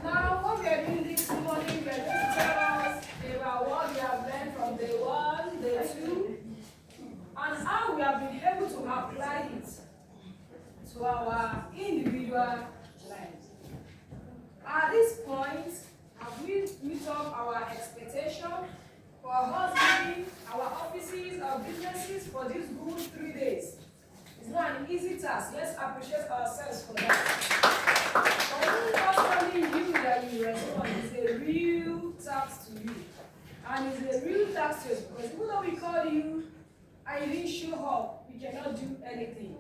Now, what we are doing this morning, we are going to tell us about what we have learned from day one, day two, and how we have been able to apply it to our individual lives. At this point, have we met up our expectation for us leaving our offices, our businesses for these good 3 days? It's not an easy task. Let's appreciate ourselves for that. But even just telling you that you respond is a real task to you. And it's a real task to us because even though we call you and you didn't show up, we cannot do anything.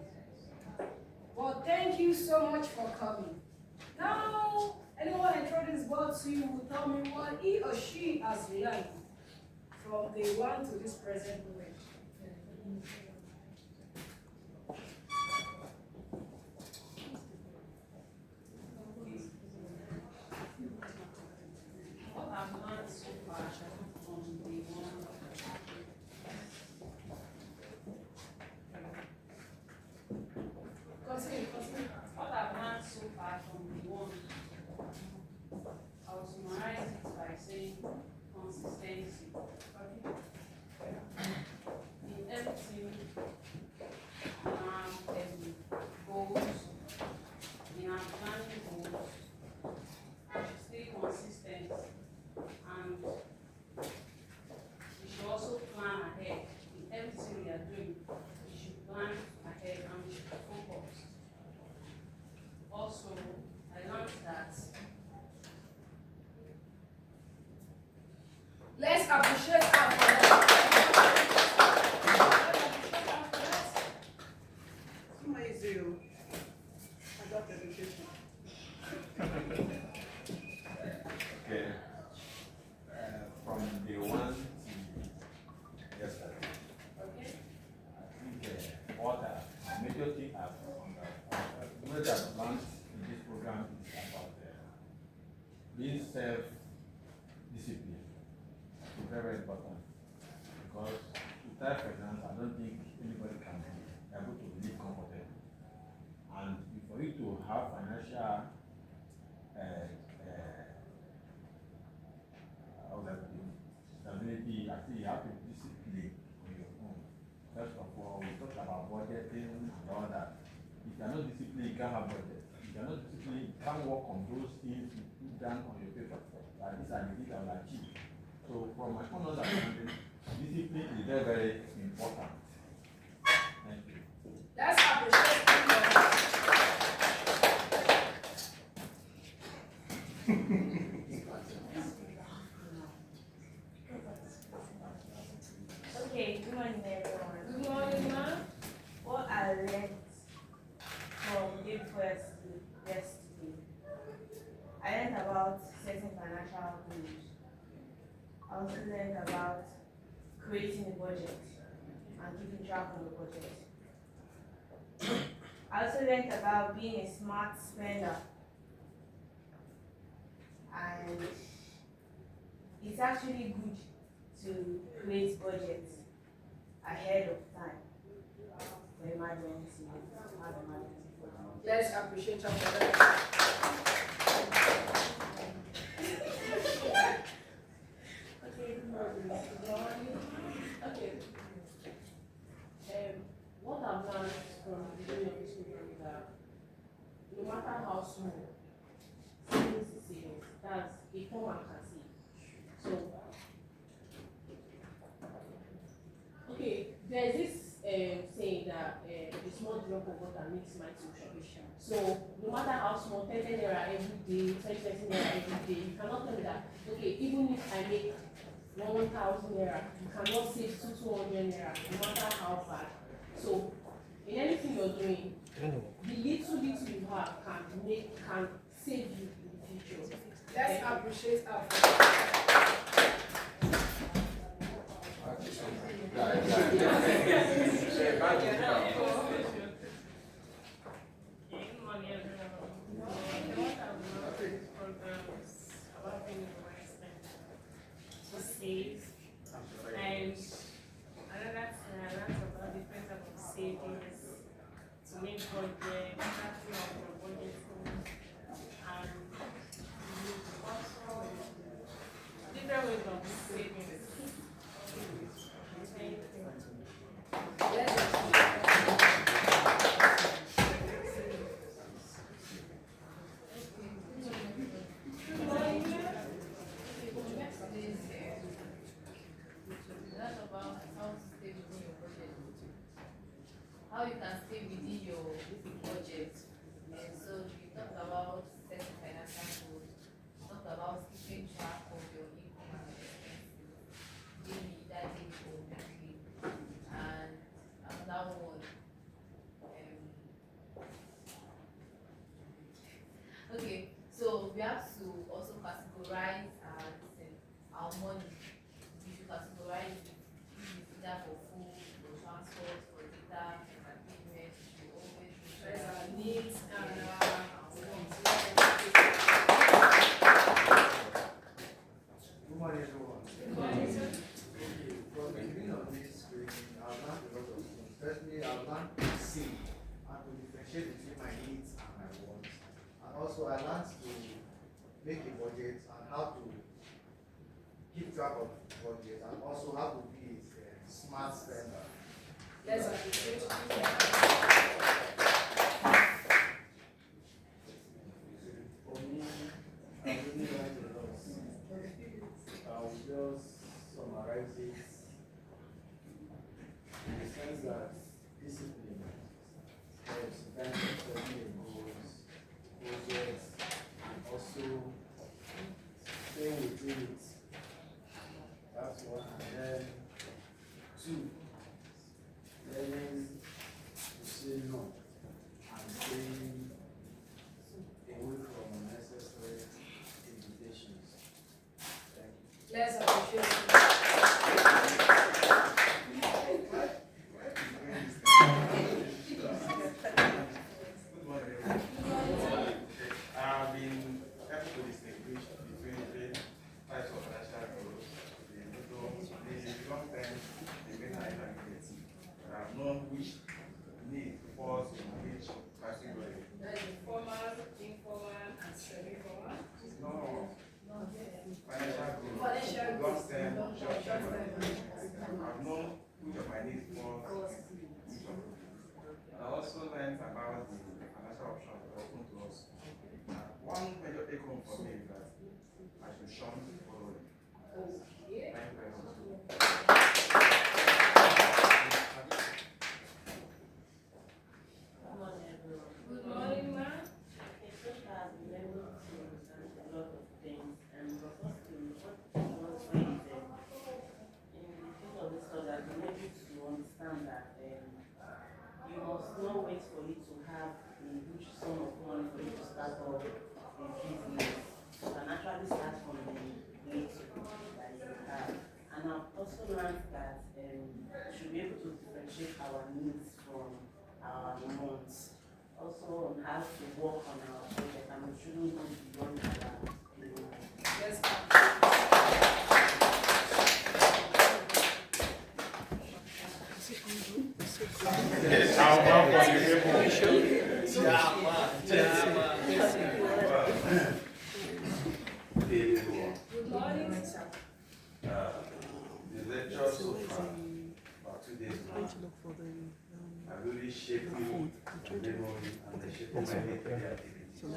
But thank you so much for coming. Now, anyone I throw this ball to you will tell me what he or she has learned from day one to this present moment. What I've learned so far from day one. Continue. What I've learned so far from day one, I will summarize it by saying consistency. In everything, goals, in our planning goals, we should stay consistent and we should also plan ahead. In everything we are doing, we should plan ahead and we should focus. Also, I learned that Let's appreciate our for Zero. I got education. Okay. From day one to yesterday, okay. I think what a major thing I've learned in this program is about being self-discipline. It's very, very important because without finance, I don't think anybody can be able to live comfortably. And for you to have financial stability, I think you have to discipline on your own. First of all, we talked about budgeting and all that. If you are not disciplined, you can't have budget. If you are not disciplined, you can't work on those things you put down on your paper. Like these are the things I will achieve. So from my own understanding, discipline is very, very important. Thank you. Let's appreciate people. Okay, good morning everyone. Good morning, ma'am. What I learned from day first to yesterday, I learned about setting financial goals. I also learned about creating a budget and keeping track of the budget. I also learned about being a smart spender. And it's actually good to create budgets ahead of time for emergency. Let's appreciate her for that. Okay, good morning. Okay. What I've learned from the beginning of this program is that no matter how small, savings is savings. That's a poor man can save. So, okay, there's this saying that the small drop of water makes mighty ocean. So, no matter how small, 10 naira every day, 20 naira every day, you cannot tell me that, okay, even if I make 1,000 naira, you cannot save 200 naira, no matter how bad. So, in anything you're doing, the little you have can save you in the future. Let's appreciate her for that. What I've learned from this program is about being a wise man. To say days. And another thing I learned about different type of savings to make budget, starting off your budgeting, and also different ways of savings. Thank you. That's about how to stay within your budget. How you can stay within your budget. And so we talked about setting financial goals, talked about keeping track of your income and expenses, daily, that daily or weekly, and another one. Okay, so we have to also categorize our money. We should categorize it either for food, for transport, for data, entertainment. We should always There's our needs and our wants. Good morning, everyone. Good morning, sir. From the beginning of this training, I've learned a lot of things. Firstly, I've learned to see and to differentiate between my needs and my wants. And also, I learned to make a budget and how to keep track of the budget and also how to be a smart spender. Let's appreciate. For me, I really like a lot. I will just summarize it in the sense that discipline helps in terms of setting goals, projects, and also staying within it. That's one. And then two, learning to say no and staying away from unnecessary invitations. Thank you. Let's appreciate. Good morning, everyone. I've been helping to distinguish between three types of financial goals: the long term, the mid and intermediate. I've known which need falls in which category. There's informal, informal, and semi-formal. No, financial goals, Financial long goals. term, short term. Short-term. I've known which of my needs falls in which of them. I also learned about the financial options that are open to us. One major take home for me is that I should shun borrowing. Okay. Thank you very much. Good morning, everyone. Good morning, ma'am. Okay, so far I've been able to understand a lot of things, and but firstly, what I want to say is that in the field of this study, I've been able to understand that you must not wait for you to have a huge sum of money for you to start off a business. You can actually start from the little that you have. And I've also learned that we should be able to differentiate our needs from our wants. Also on how to work on our project, and we shouldn't go beyond our limit. Let's appreciate. Good morning, sir. The lecture so far, about 2 days now, I really shaped me, my memory, and they shaped my day-to-day activities. In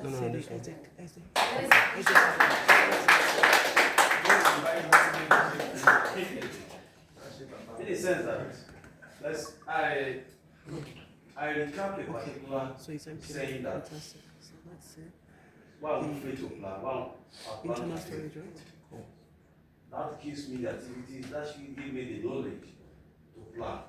the sense that, I recap a particular saying that one we fail to plan, one our plan to fail. That gives me the activities, that should give me the knowledge to plan.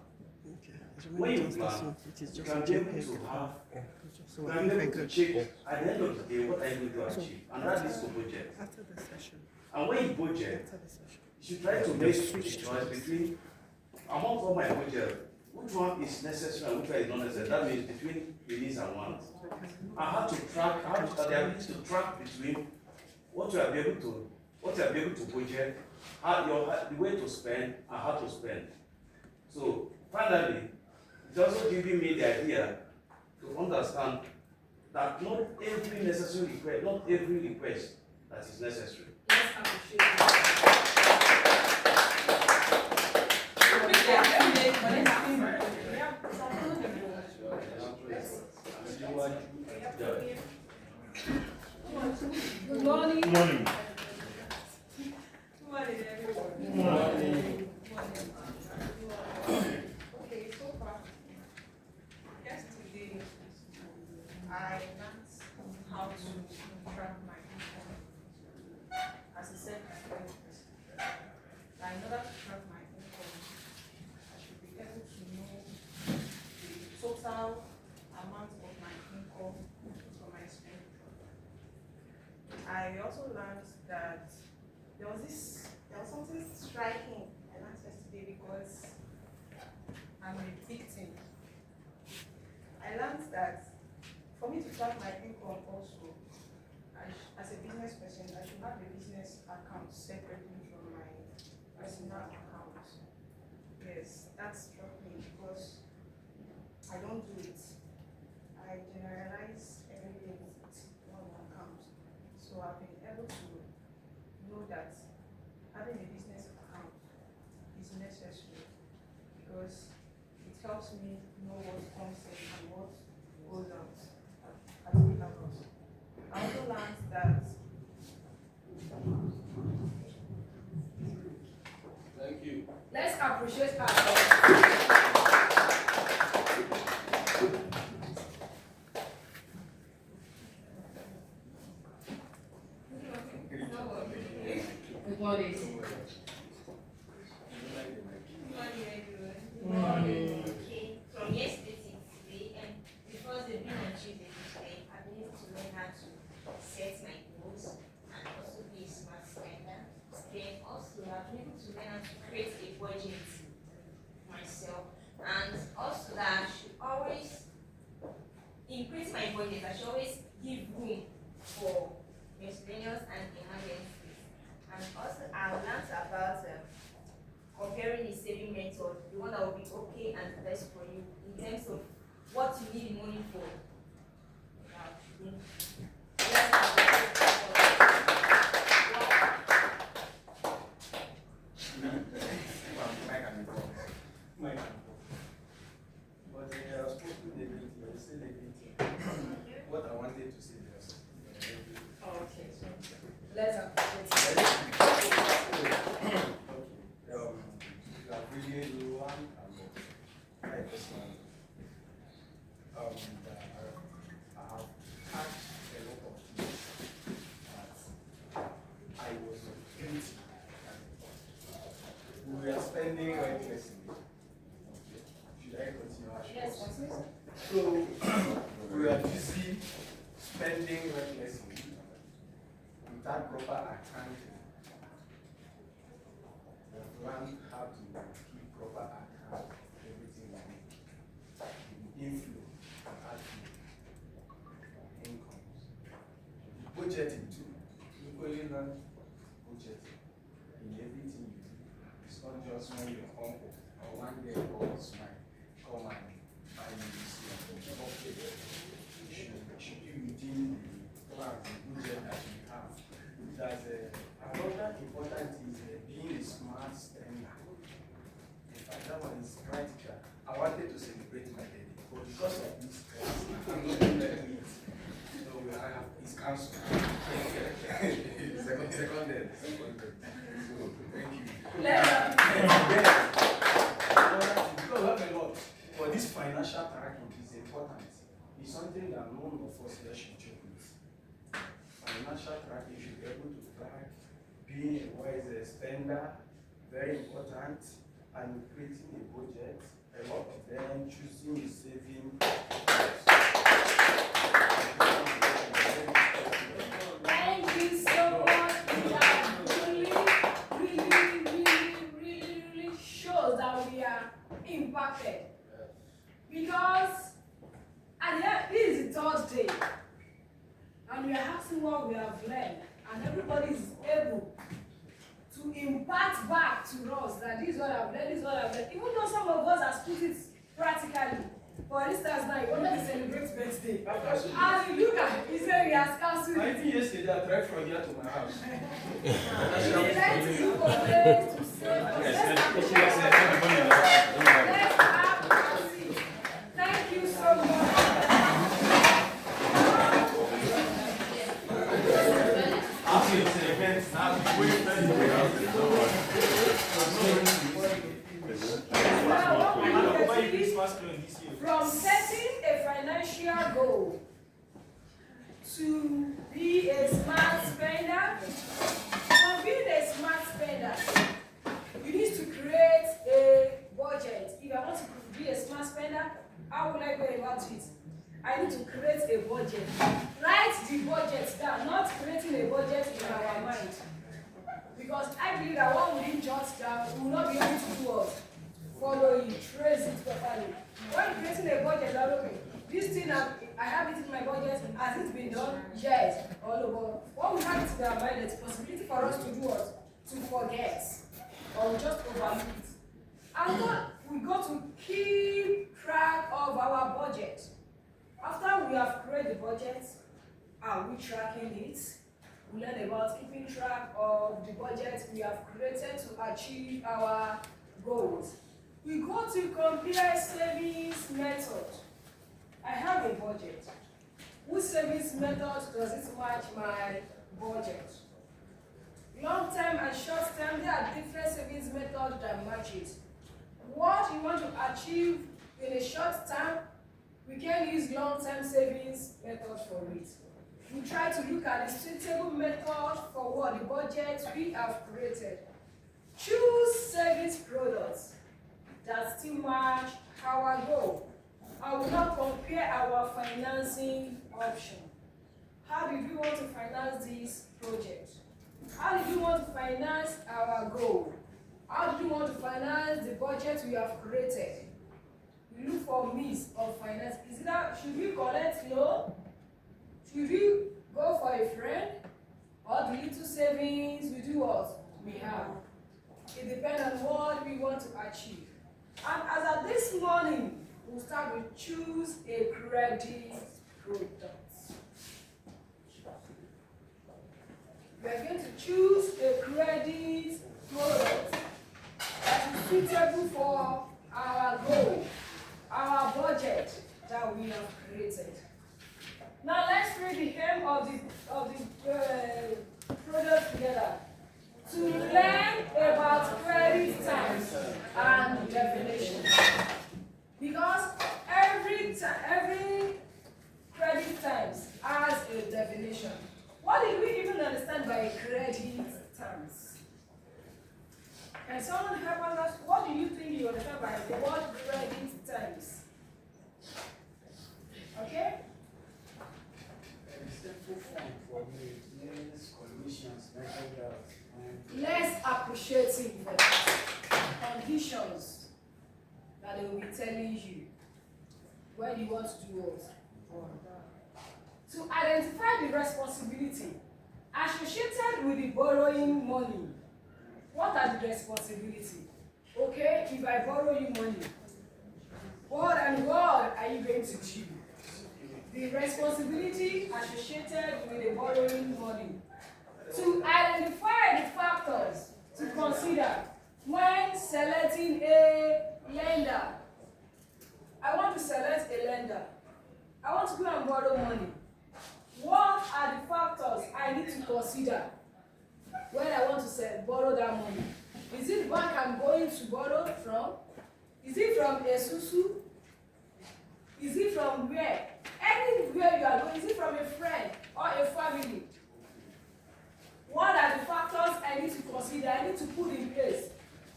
When you plan, you can be able to have, you can be able to check at the end of the day what are you going to achieve, and that is to budget. After the session. And when you budget, After the session. you should try to make a choice between, among all my budget, which one is necessary and which one is not necessary. That means between the needs and wants. I have to track, I have the ability to track between what you are able to budget the way to spend and how to spend. So finally, it's also giving me the idea to understand that not every necessary request, not every request that is necessary. Let's appreciate it. Good morning. Good morning. Good morning, everyone. Good morning. Okay, so far, yesterday, I learned how to track my income as a self-employed person. Now, in order to track my income, I should be able to know the total amount of my income from my expenditure. I also learned that there was something striking I learned yesterday because I'm a victim. I learned that for me to track my income also, as a business person, I should have a business account separately from my personal account. Yes, that struck me because I don't do it. I generalize everything with one account. So I've been able to know that having a business account is necessary because it helps me know what comes in and what goes out at the level. I also learned that Thank you. Let's appreciate ourselves. Good morning. okay, from yesterday to today, and because they've been on Tuesday today, I've been able to learn how to set my goals and also be a smart spender. Then also I've been able to learn how to create a budget myself, and also that I should always increase my budget. I should always give room for miscellaneous and emergencies. And also I learned about comparing the saving method, the one that will be okay and best for you in terms of what you need money for. But I was spoken the victim, you say the victim. What I wanted to say was. Okay, so let's appreciate it. You are really the one I personally. I have had a lot of things that I was guilty. We are spending recklessly. Should I continue? Yes, continue. So we are busy spending recklessly without proper accounting. We have learned how to keep proper account of everything we do. The inflow and outflow, incomes. Budgeting too. Equally learn budgeting in everything you do. It's not just when your uncle or one day calls my come and buy me this okay. You should be within the plans and budget that you have. That's another important is being a smart spender. In fact, that one is practical. I wanted to celebrate my day, but because of this class, I'm not going to do it. So I have his counsel. Second day. So thank you. Because I have a lot. But this financial tracking is important. It's something that none of us here should joke with. Financial tracking should be able to track being a wise spender, very important, and creating a budget. A lot of them choosing a saving. Thank you so much. That really shows that we are impacted. Because this is the third day, and we are asking what we have learned, and everybody is able to to impart back to us that this is what I've learned, this is what I've learned. Even though some of us have put it practically. For instance, now you want to celebrate birthday. And you look at he said he has cancelled I it. think yesterday I tried from here to my house. He tried to look for ways to save us. Let's have a seat. Thank you so much. Now, what we need to see from setting a financial goal to be a smart spender, from being a smart spender, you need to create a budget. If I want to be a smart spender, how will I go about it? I need to create a budget. Write the budget down, not creating a budget in our mind. Because I believe that one we didn't jot down, we will not be able to do what? Follow it, trace it properly. When creating a budget, like, okay, this thing I have it in my budget, has it been done? Yes, all over. When we have it in our mind, there's a possibility for us to do what? To forget, or just overlook it. And then we got to keep track of our budget. After we have created the budget, are we tracking it? We learn about keeping track of the budget we have created to achieve our goals. We go to compare savings method. I have a budget. Which savings method does it match my budget? Long term and short term, there are different savings methods that match it. What you want to achieve in a short term, we can use long-term savings method for it. We try to look at the suitable method for what the budget we have created. Choose savings products that still match our goal. I will not compare our financing option. How did we want to finance this project? How did we want to finance our goal? How did we want to finance the budget we have created? We look for means of finance. Is it that should we collect loan? Should we go for a friend? Or the little savings we do what we have? It depends on what we want to achieve. And as of this morning, we'll start with choose a credit product. We are going to choose a credit product that is suitable for our goal, our budget that we have created. Now let's read the aim of the product together. To learn about credit terms and definitions. Because every credit terms has a definition. What did we even understand by credit terms? Can someone help us? What do you think you understand by the word credit terms? Okay? Simple form for me means conditions measured out. Less appreciative conditions that they will be telling you when you want to do what. To identify the responsibility associated with the borrowing money. What are the responsibilities? Okay, if I borrow you money, what and what are you going to do? The responsibility associated with the borrowing money. To identify the factors to consider when selecting a lender. I want to select a lender. I want to go and borrow money. What are the factors I need to consider when I want to borrow that money? Is it the bank I'm going to borrow from? Is it from a Susu? Is it from where? Anywhere you are going, is it from a friend or a family? What are the factors I need to consider, I need to put in place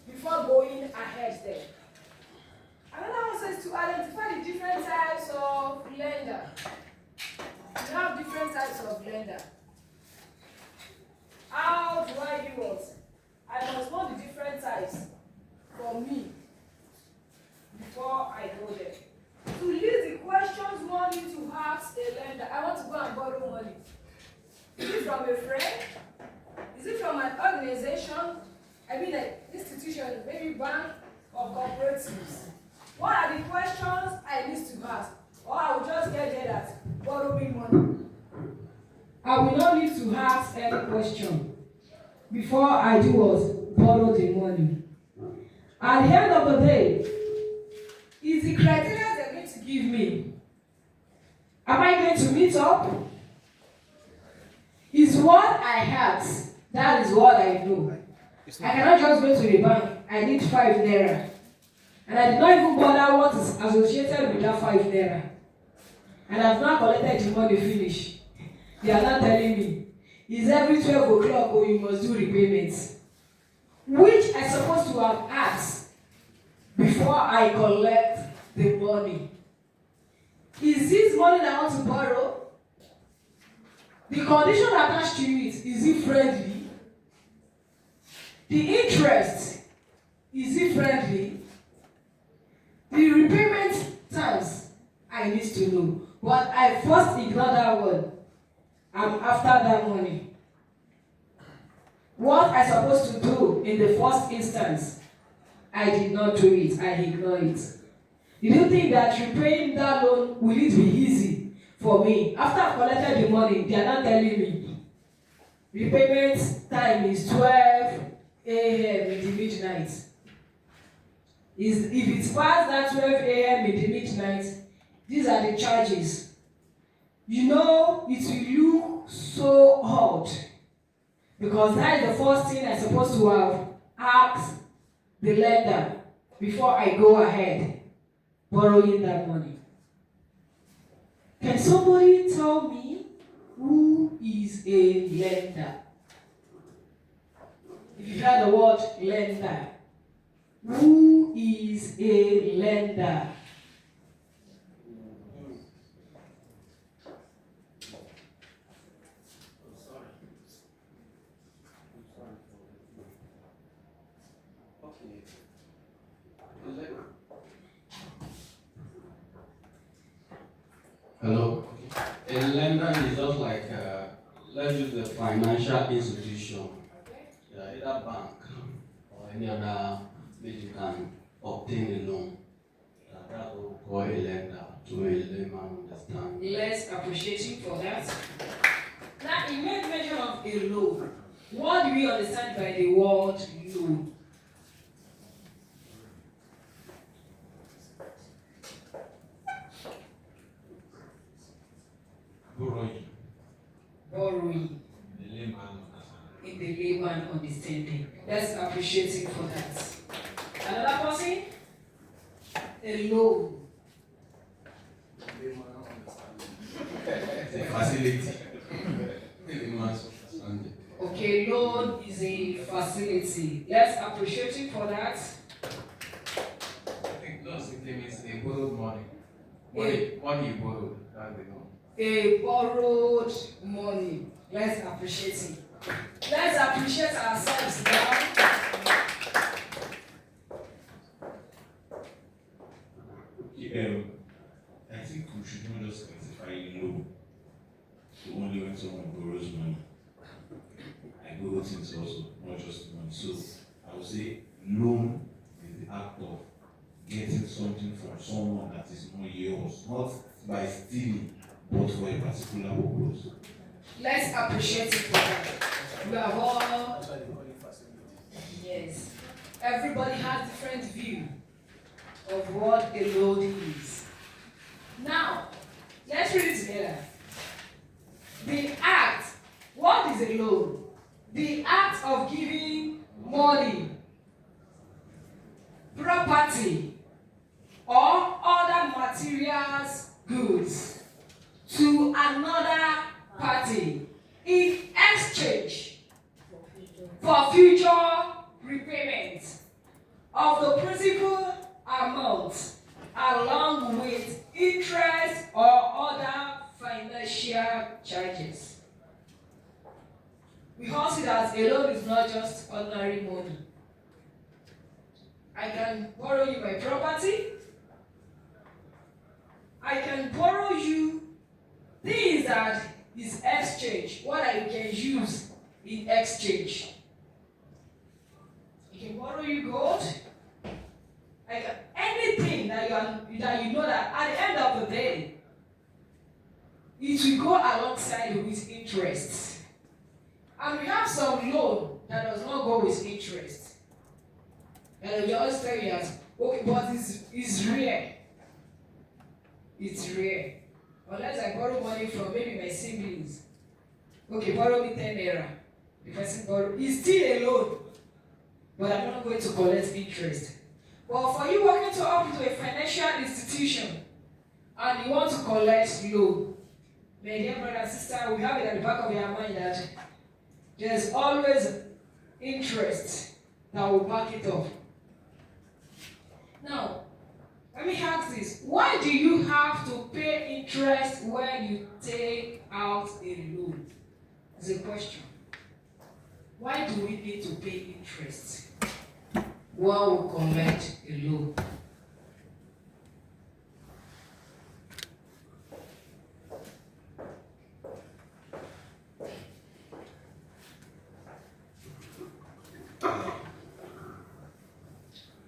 before going ahead there? Another one says to identify the different types of lender. We have different types of lender. How do I do what? I must know the different types for me before I go there. To list the questions one need to ask a lender. I want to go and borrow money. Is it from a friend? Is it from an organization? Stanbic Bank of Cooperatives. What are the questions I need to ask? Or I will just get there that borrow me money. I will not need to ask any question before I do what? Borrow the money. At the end of the day, is the criteria they're going to give me, am I going to meet up? Is what I ask, that is what I know. I cannot just go to the bank, I need 5 naira. And I did not even bother what is associated with that 5 naira. And I've not collected the money finish. They are not telling me, it's every 12 o'clock or you must do repayments. Which I supposed to have asked before I collect the money. Is this money that I want to borrow? The condition attached to it, is it friendly? The interest, is it friendly? The repayment terms, I need to know. But I first ignore that one. I'm after that money. What I supposed to do in the first instance, I did not do it. I ignored it. Do you think that repaying that loan, will it be easy for me? After I've collected the money, they are not telling me. Repayment time is 12 a.m. in the midnight. If it's past that 12 a.m. in the midnight, these are the charges. You know, it will look so odd. Because that is the first thing I'm supposed to have asked the lender before I go ahead borrowing that money. Can somebody tell me who is a lender? If you heard the word lender, who is a lender? Hello. A lender is just like, let's use the financial institution, either bank or any other place you can obtain a loan. That's what we call a lender, to a layman understand. Let's appreciate you for that. Now, in made mention of a loan. What do we understand by the word loan? Borrowing. Borrowing. The layman understand. In the layman understanding. Let's appreciate him for that. Another person? A loan. It's a facility. The layman's understanding. Okay, loan is a facility. Let's appreciate him for that. I think loan simply means they borrowed money. Money you borrowed, that's the loan. A borrowed money. Let's appreciate him. Let's appreciate ourselves now. I think we should not just classify loan to only when someone borrows money. I borrow things also, not just money. So I would say loan is the act of getting something from someone that is not yours, not by stealing, but for a particular purpose. Let's appreciate it for that. We have all. Yes. Everybody has different view of what a loan is. Now, let's read it together. The act. What is a loan? The act of giving money, property, or other materials, goods to another party in exchange for future repayment of the principal amount along with interest or other financial charges. We all see that a loan is not just ordinary money. I can borrow you my property. I can borrow you things that is exchange, what I can use in exchange. I can borrow you gold, it will go alongside with interest. And we have some loan that does not go with interest. And we always tell you that, okay, but it's rare. It's rare. Unless I borrow money from maybe my siblings. Okay, borrow me 10 naira. The person borrow, it's still a loan. But I'm not going to collect interest. But for you walking up into a financial institution and you want to collect loan, my dear brother and sister, we have it at the back of your mind that there's always interest that will back it up. Now, let me ask this. Why do you have to pay interest when you take out a loan? It's a question. Why do we need to pay interest when we collect a loan?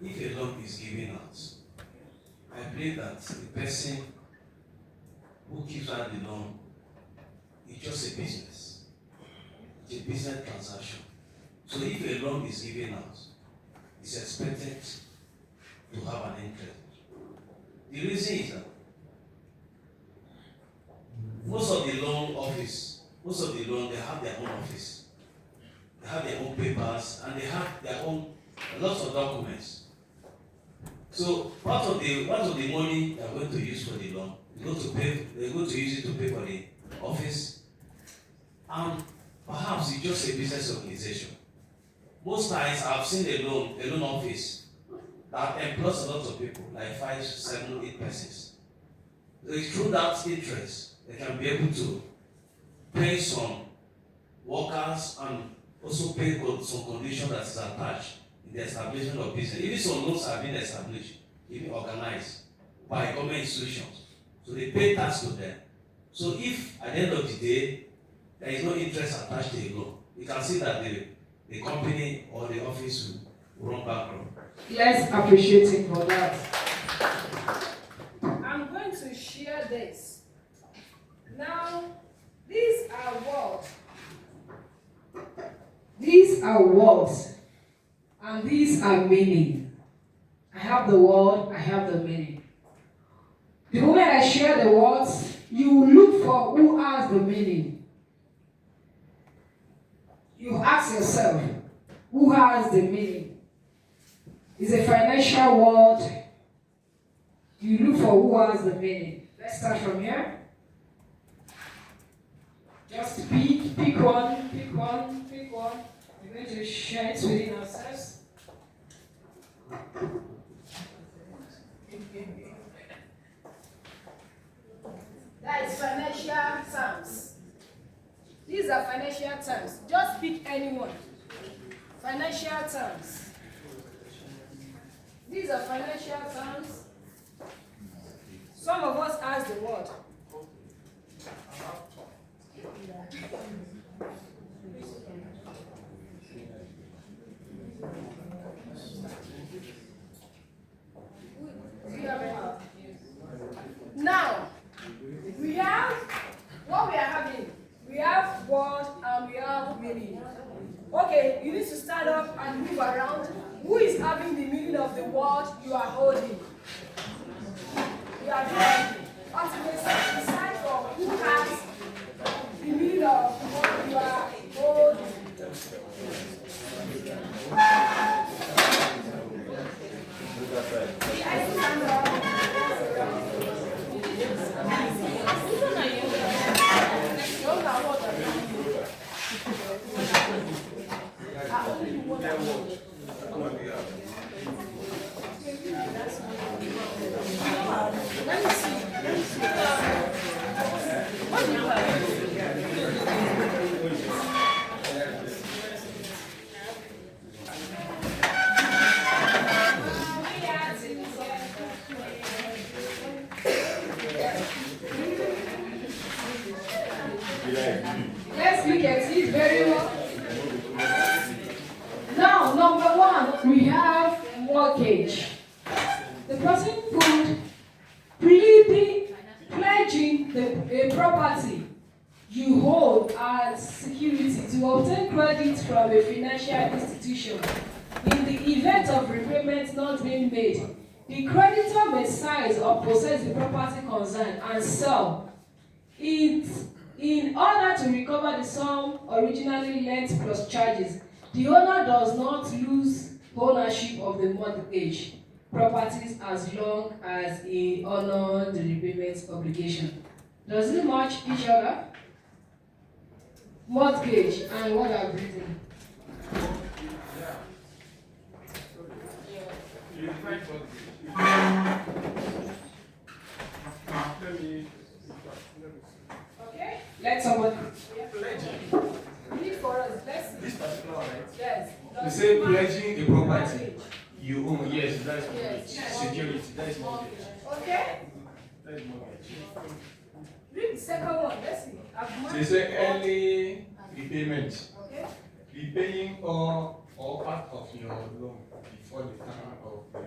If a loan is given out, I believe that the person who gives out the loan is just a business. It's a business transaction. So if a loan is given out, it's expected to have an interest. The reason is that most of the loan, they have their own office. They have their own papers and they have their own lots of documents. So part of the money they are going to use for the loan, they're going to use it to pay for the office, and perhaps it's just a business organization. Most times I've seen a loan office that employs a lot of people, like 5, 7, 8 persons. So it's through that interest they can be able to pay some workers and also pay some condition that is attached in the establishment of business. Even some loans have been established, even organized by government institutions. So they pay tax to them. So if at the end of the day there is no interest attached to a loan, you can see that the company or the office will run bankrupt. Let's appreciate him for that. I'm going to share this. Now, these are words. These are words. And these are meaning. I have the word, I have the meaning. The moment I share the words, you look for who has the meaning. You ask yourself, who has the meaning? It's a financial word. You look for who has the meaning. Let's start from here. Just pick one. We're going to share it within ourselves. That is financial terms. These are financial terms. Just pick anyone. Financial terms. These are financial terms. Some of us ask the word. Now, we have what we are having. We have word and we have meaning. Okay, you need to stand up and move around. Who is having the meaning of the word you are holding? You are holding. Ultimately, decide for who has the meaning of the word you are holding. Let's look at it very well. Now, number one, we have mortgage. The person put pledging a property you hold as security to obtain credit from a financial institution. In the event of repayment not being made, the creditor may seize or possess the property concerned and sell it in order to recover the sum originally lent plus charges. The owner does not lose ownership of the mortgage properties as long as he honors the repayment obligation. Does it match each other? Mortgage and what I've written. Okay? Let someone read for us. Let's see. This particular one, right? Yes. You say pledging a property you own. Yes, that is mortgage. Yes. Security, that is mortgage. Okay? That is mortgage. Read the second one. Let's see. So you say early repayment. Okay? Repaying all or part of your loan before the time of the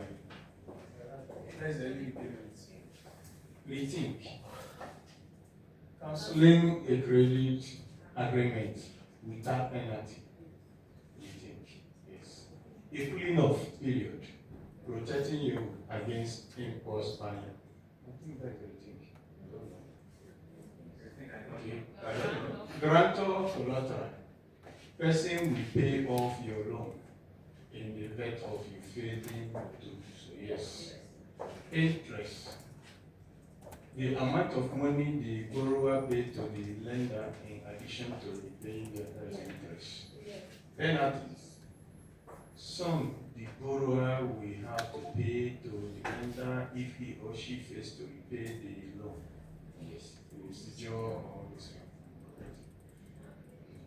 that's the early repayment. Rethink. Cancelling a credit agreement without penalty. Rethink. Yes. A cooling off period. Protecting you against impulse buying. I think that's rethink. I don't know. Okay. Grantor collateral. Person will pay off your loan in the event of you failing to do so. Yes. Interest. The amount of money the borrower paid to the lender in addition to repaying the interest. Penalties. Some the borrower will have to pay to the lender if he or she fails to repay the loan. Yes. The residual or this one.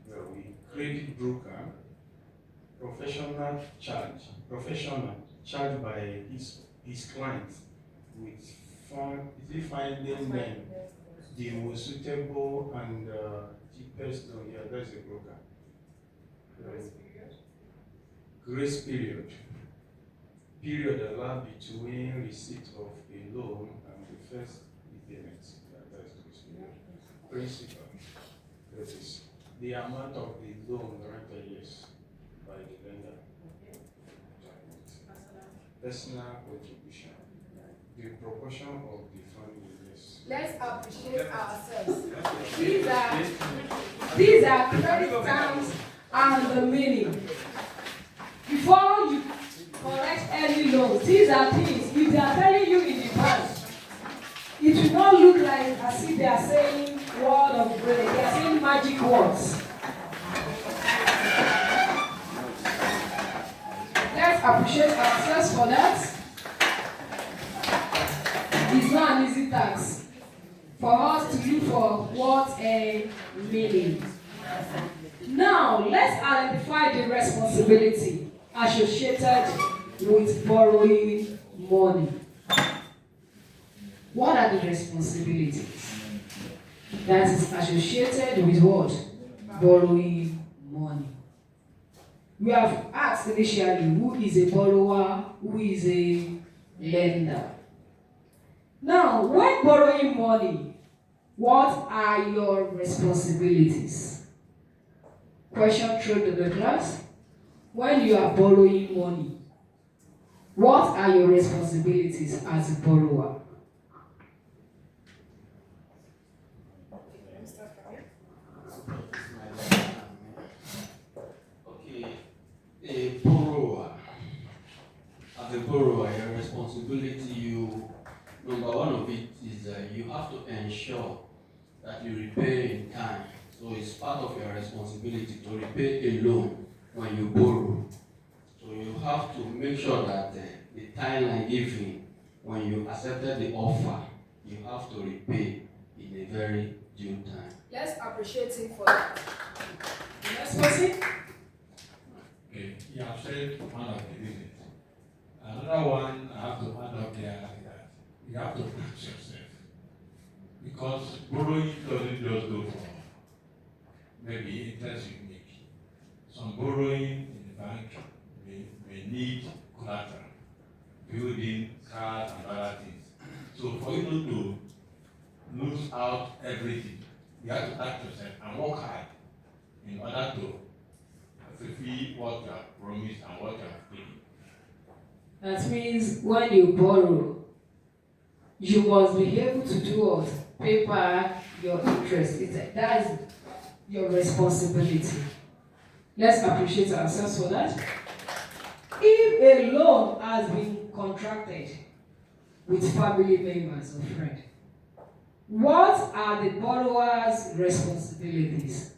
Well, we credit broker, professional charged by his clients with finding them the most suitable and cheapest loan. Yeah, that's a broker. Grace period. Period allowed between receipt of a loan and the first repayment. Yeah, that's grace period. Principal. That is the amount of the loan granted, yes, by the lender. Personal contribution. The proportion of the fund, yes. Let's appreciate ourselves. These are credit terms and the meaning. Before you collect any loans, these are things. If they are telling you in the past, it will not look like as if they are saying word of prayer. They are saying magic words. Let's appreciate ourselves for that. It's not an easy task for us to look for what a meaning. Now, let's identify the responsibility associated with borrowing money. What are the responsibilities that is associated with what? Borrowing money. We have asked initially who is a borrower, who is a lender. Now, when borrowing money, what are your responsibilities? Question thrown to the class. When you are borrowing money, what are your responsibilities as a borrower? Okay, a borrower. As a borrower, your responsibility, number one of it is that you have to ensure that you repay in time. So it's part of your responsibility to repay a loan when you borrow. So you have to make sure that the timeline given when you accepted the offer, you have to repay in a very due time. Let's appreciate him for that. The next person. Okay, you have said one of the reasons. Another one I have to add up there is that you have to ask yourself. Because borrowing doesn't just go for maybe interest you make. Some borrowing in the bank may need collateral, building, cars, and other things. So for you not to lose out everything. You have to tax yourself and work hard in order to fulfill what you have promised and what you have taken. That means when you borrow, you must be able to do what? Pay back your interest. That is your responsibility. Let's appreciate ourselves for that. If a loan has been contracted with family members or friends, what are the borrower's responsibilities?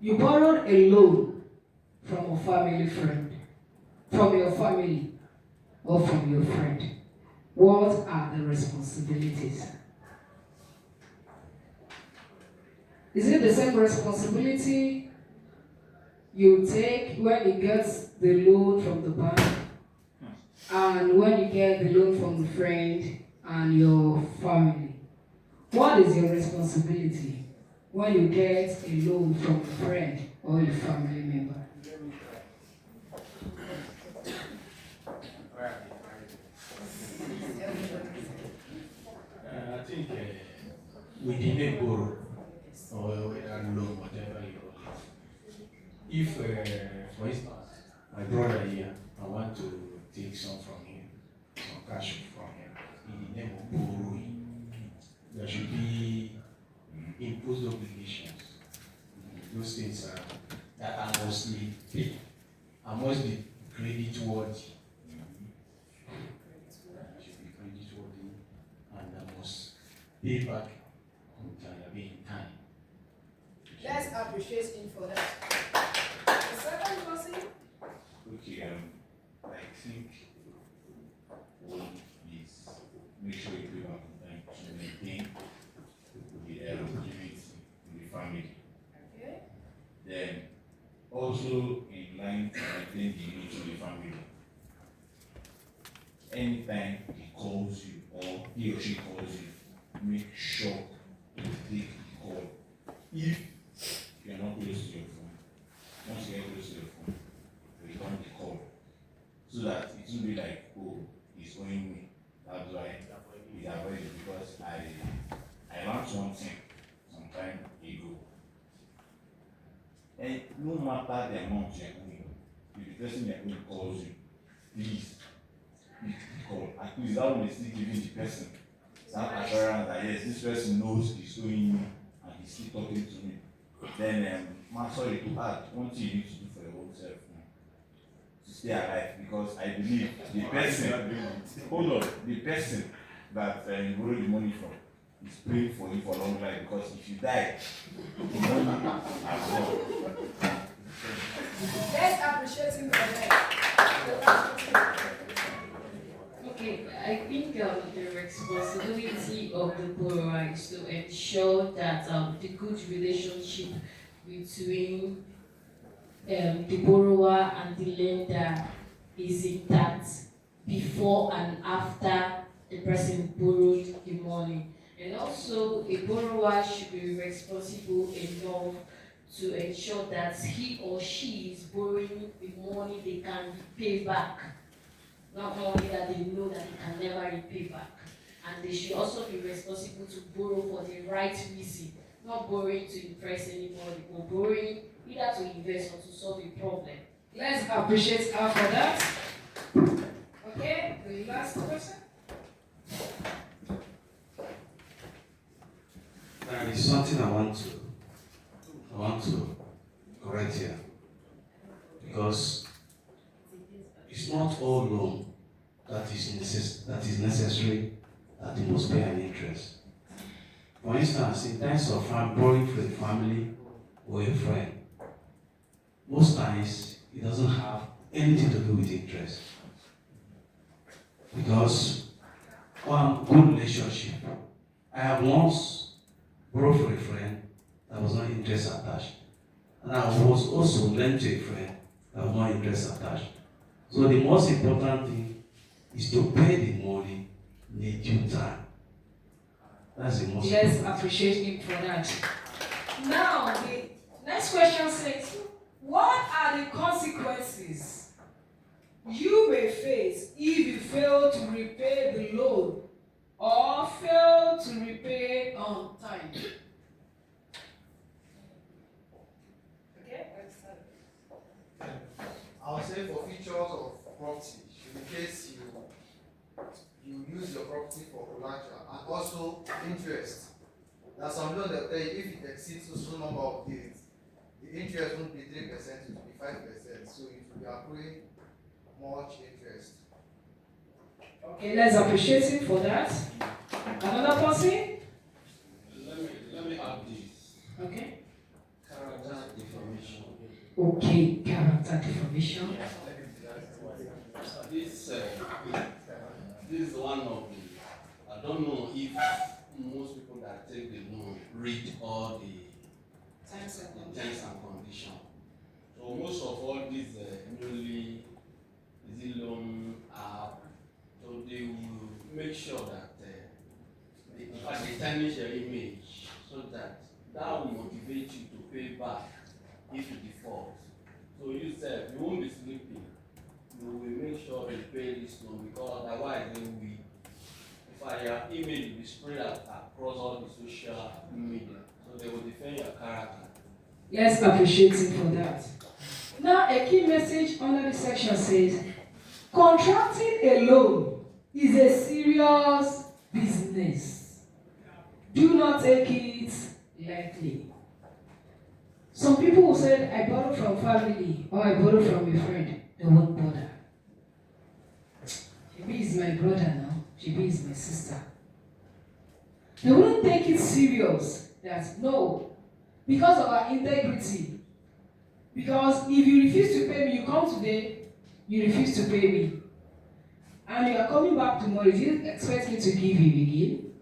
You borrowed a loan from a family friend, from your family, or from your friend. What are the responsibilities? Is it the same responsibility you take when you get the loan from the bank and when you get the loan from the friend and your family? What is your responsibility when you get a loan from a friend or a family member? I think we didn't borrow or loan, whatever you call it. If, for instance, my brother here, I want to take some from him, some cash from him, in the name of borrowing, there should be imposed obligations. Those things are that I must pay. I must be credit worthy. I should be credit worthy, and I must pay back on time, in time. Let's appreciate him for that. The second person? Okay, I think one is make sure you pay back on time to maintain the unity in the family. Okay. Then also in line to maintain the unity in the family. Anytime he calls you or he or she calls you, make sure to take the call. If you are not close to your phone, once you get close to your phone, return the call. So that it will be like, oh, he's owing me. That's why he's avoiding, because I learned one thing some time ago. And no matter the amount you're owing, if the person you're owing calls you, please pick the call. At least that will still giving the person some assurance that yes, this person knows he's owing me and he's still talking to me. Then, sorry to add, one thing you need to do for your own self to stay alive, because I believe the person, hold on, the person that you borrow the money from is praying for you for a long life, because if you die, the money has gone. Let's appreciate him for that. Okay, I think the responsibility of the borrower is to ensure that the good relationship between the borrower and the lender is intact before and after the person borrowed the money. And also, a borrower should be responsible enough to ensure that he or she is borrowing the money they can pay back. Not only that they know that they can never repay back. And they should also be responsible to borrow for the right reason, not borrowing to impress anybody, or borrowing either to invest or to solve a problem. Let's appreciate her for that. Okay, the last person. There is something I want to correct here, because it's not all loan that is necessary that you must pay an interest. For instance, in terms of borrowing from a family or a friend, most times it doesn't have anything to do with interest. Because on good relationship, I have once borrowed from a friend that was not interest attached. And I was also lent to a friend that was not interest attached. So the most important thing is to pay the money in due time. That's the most Let's important. appreciate him for that. Now, the next question says, what are the consequences you may face if you fail to repay the loan or fail to repay property, in case you use your property for collateral, and also interest. There are some loans that tell you if it exceeds so number of days, the interest won't be 3%, it will be 5%, so it will be accruing much interest. Okay, let's appreciate him for that. Another person? Let me add this. Okay. Character deformation. Okay, character deformation. This is one of the, I don't know if most people that take the loan read all the terms and conditions. So most of all these newly easy loan app, so they will make sure that they tarnish your image so that will motivate you to pay back if you default. So you said you won't be sleeping. You will make sure you pay this loan because otherwise your image will be spread across all the social media. So they will defend your character. Let's appreciate him for that. Now, a key message under this section says, contracting a loan is a serious business. Do not take it lightly. Some people will say, I borrow from family or I borrow from a friend. They won't bother. Shebi is my brother now. Shebi is my sister. They wouldn't take it serious. That no, because of our integrity. Because if you refuse to pay me, you come today, you refuse to pay me. And you are coming back tomorrow, do you expect me to give you again?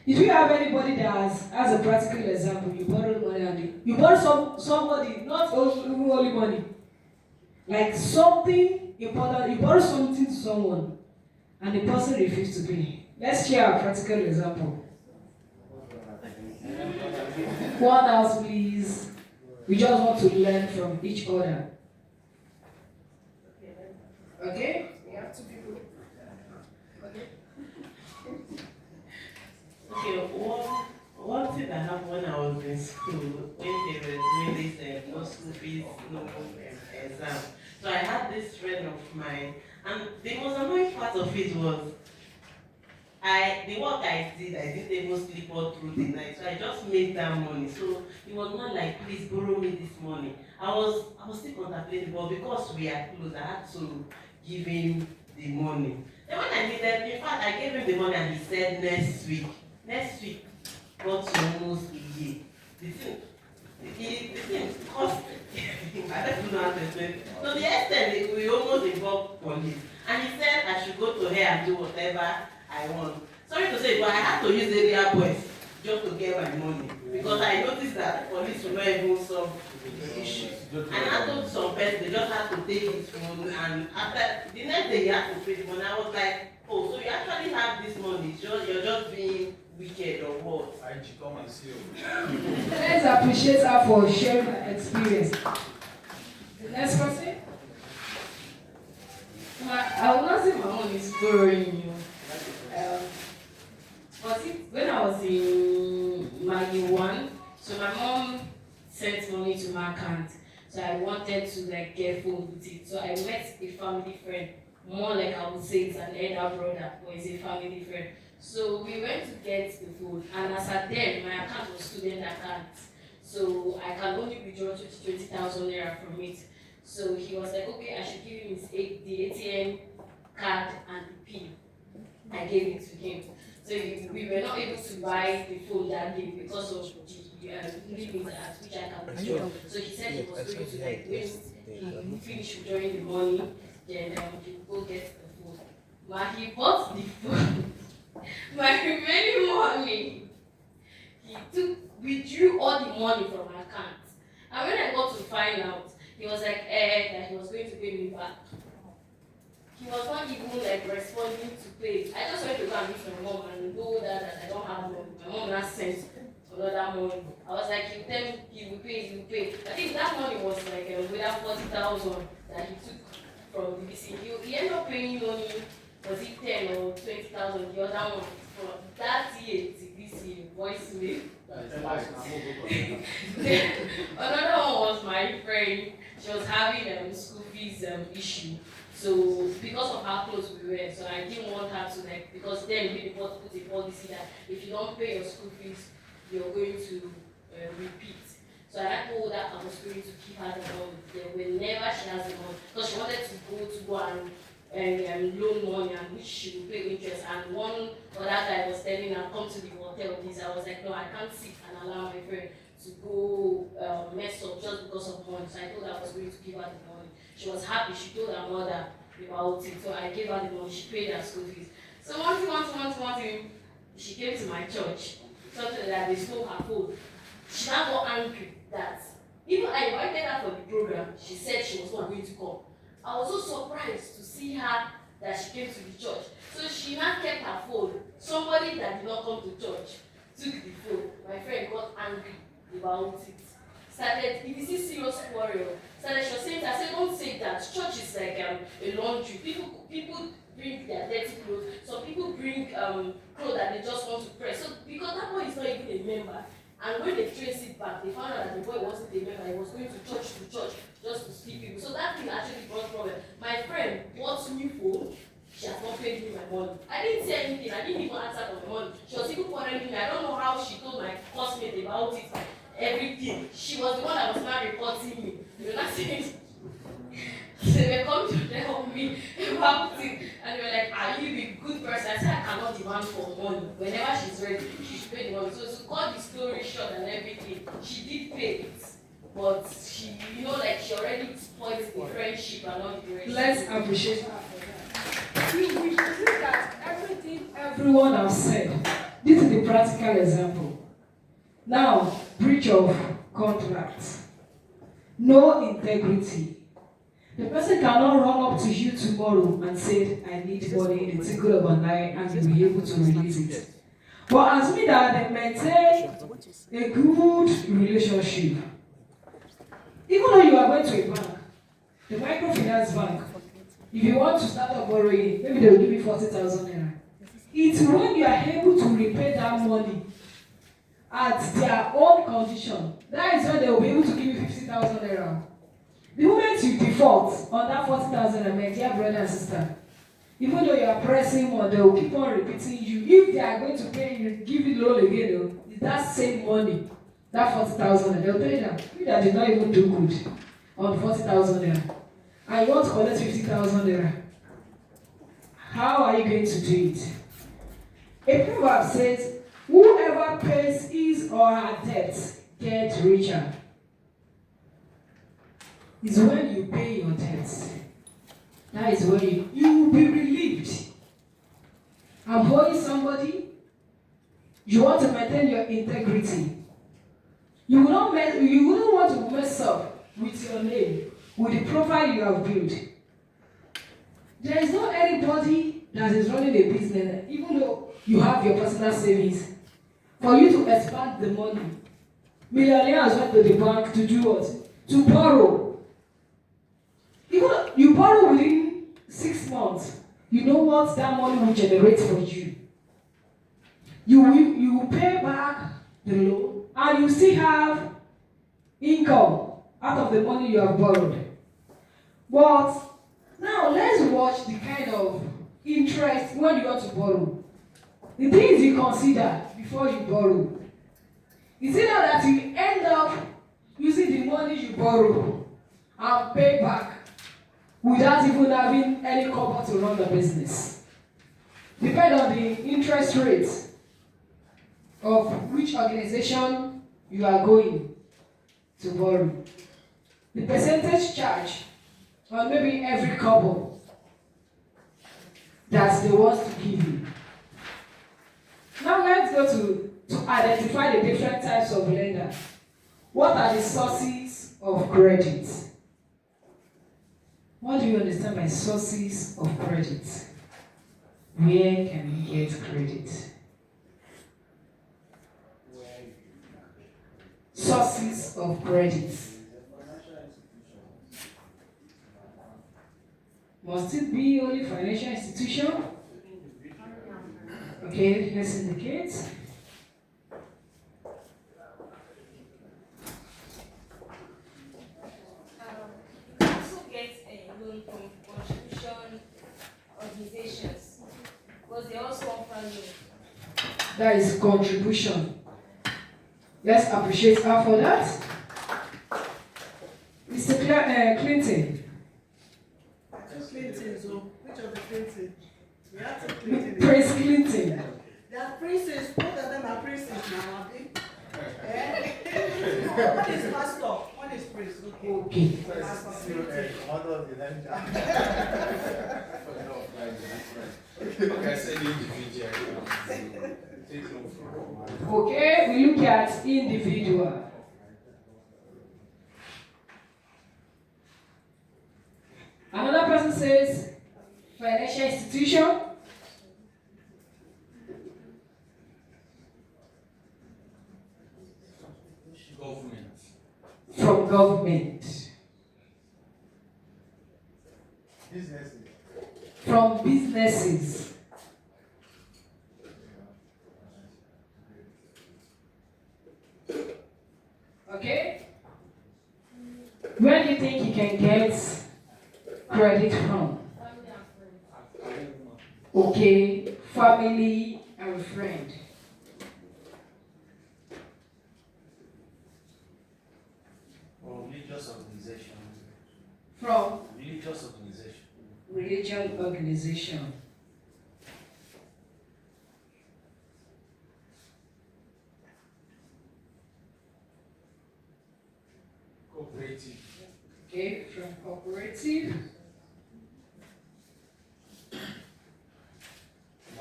If you have anybody that has a practical example, you borrow money and you borrow somebody, not even only money, like something important, you borrow something to someone and the person refuses to pay. Let's share a practical example. One house, please. We just want to learn from each other. Okay? We have two people. Okay? Okay, one thing that happened when I was in school, when they were doing this no school fees, no exam. So I had this friend of mine, and the most annoying part of it was, the work I didn't even sleep all through the night, so I just made that money. So it was not like, please borrow me this money. I was still contemplating, but because we are close, I had to give him the money. Then when I needed, in fact, I gave him the money and he said next week got to almost a year. The thing cost, I don't know how to explain it. So the extent, we almost involved police. And he said I should go to her and do whatever I want. Sorry to say, but I had to use area boys just to get my money. Because I noticed that police will not even solve the issue. And I told some person, they just had to take his phone, and after the next day he had to pay the money. I was like, oh, so you actually have this money, you're just being wicked or what? I come and see you. Let's appreciate her for sharing her experience. The next person? I will not say my mom is borrowing you. But when I was in my year 1, so my mom sent money to my account. So I wanted to get phone with it. So I met a family friend. More like I would say it's an elder brother, but it's a family friend. So we went to get the food, and as at then, my account was student account. So I can only withdraw 20,000 naira from it. So he was like, okay, I should give him the ATM card and the PIN. I gave it to him. So we were not able to buy the phone that day because of the limit at which I can withdraw. So he said he was going to when he finished withdrawing the money, then he would go get the phone. But he bought the phone. My remaining money, he withdrew all the money from my account. And when I got to find out, he was like, that he was going to pay me back. He was not even responding to pay. I just went to go and meet my mom and know that I don't have money. My mom now sent another money. I was like, he tell me he will pay. I think that money was without 40,000 that he took from the BC. He ended up paying only, was it 10 or 20,000? The other one from that year to this year, voicemail. Another one was my friend. She was having school fees issue. So because of how close we were, so I didn't want her to like, because then we put a policy that if you don't pay your school fees, you're going to repeat. So I told her I was going to keep her the money. Then whenever she has the money, because she wanted to go and loan money and which she would pay interest. And one other guy was telling her, come to the hotel, please. I was like, no, I can't sit and allow my friend to go mess up just because of money. So I told her I was going to give her the money. She was happy. She told her mother about it. So I gave her the money. She paid her school fees. So one thing, she came to my church. Something that they stole her phone. She now got angry that even I invited her for the program, she said she was not going to come. I was so surprised to see her that she came to the church. So she now kept her phone. Somebody that did not come to church took the phone. My friend got angry about it. Started, if you see serious quarrel, she was saying, I said, don't say that. Church is like a laundry. People bring their dirty clothes. Some people bring clothes that they just want to press. So because that boy is not even a member, and when they traced it back, they found out that the boy wasn't a member. He was going to church just to see people. So that thing actually brought problem. My friend bought new phone. She has not paid me my money. I didn't say anything. I didn't even answer for the money. She was even quarreling me. I don't know how she told my classmate about it. Everything. She was the one that was now reporting me. You know, that's it. They were coming to tell me about it. And they were like, are you a good person? I said, I cannot demand for money. Whenever she's ready, she should pay the money. So to cut the story short and everything, she did pay it. But she, you know, like she already spoiled the friendship and all the rest. Let's appreciate her for that. We believe that everything everyone has said, this is the practical example. Now, breach of contract. No integrity. The person cannot run up to you tomorrow and say, I need money in a single overnight, and you'll be able to release it. But as me that they maintain a good relationship, even though you are going to a bank, the microfinance bank, if you want to start up borrowing, maybe they will give you 40,000 naira. It's when you are able to repay that money at their own condition, that is when they will be able to give you 50,000 naira. The moment you default on that 40,000, my dear brother and sister, even though you are pressing more, they will keep on repeating you. If they are going to pay you, give you loan again, it's that same money, that 40,000, they'll tell you that you that did not even do good on 40,000 naira, and you want to collect 50,000 naira. How are you going to do it? A proverb says, whoever pays his or her debts gets richer. It's when you pay your debts. That is when you will be relieved. I'm owing somebody. You want to maintain your integrity. You wouldn't want to mess up with your name, with the profile you have built. There is not anybody that is running a business, even though you have your personal savings, for you to expand the money. Millionaires went to the bank to do what? To borrow. Even you borrow within 6 months, you know what that money will generate for you. You will pay back the loan, and you still have income out of the money you have borrowed. But now let's watch the kind of interest when you want to borrow. The things you consider before you borrow. Is it not that you end up using the money you borrow and pay back without even having any cover to run the business? Depend on the interest rate of which organization you are going to borrow. The percentage charge on maybe every couple that they want to give you. Now let's go to identify the different types of lender. What are the sources of credit? What do you understand by sources of credit? Where can we get credit? Sources of credit. Must it be only financial institution? Okay, let's indicate. You also get a loan from contribution That is contribution. Let's appreciate her for that. Mr. Clinton. Two Clintons, oh, which of the Clinton? We have two Clinton. Prince Clinton. They are princes. Both of them are princes now, I think. One is pastor, one is priest. Okay. Mother of the land. Okay, I said individual. Okay, we look at individual. Another person says financial institution. Government. From government. Businesses. From businesses. Okay? Where do you think you can get credit from? Okay, family and friend. Or religious organization. From Religious organization. religion organization. Cooperative. Okay, from cooperative. An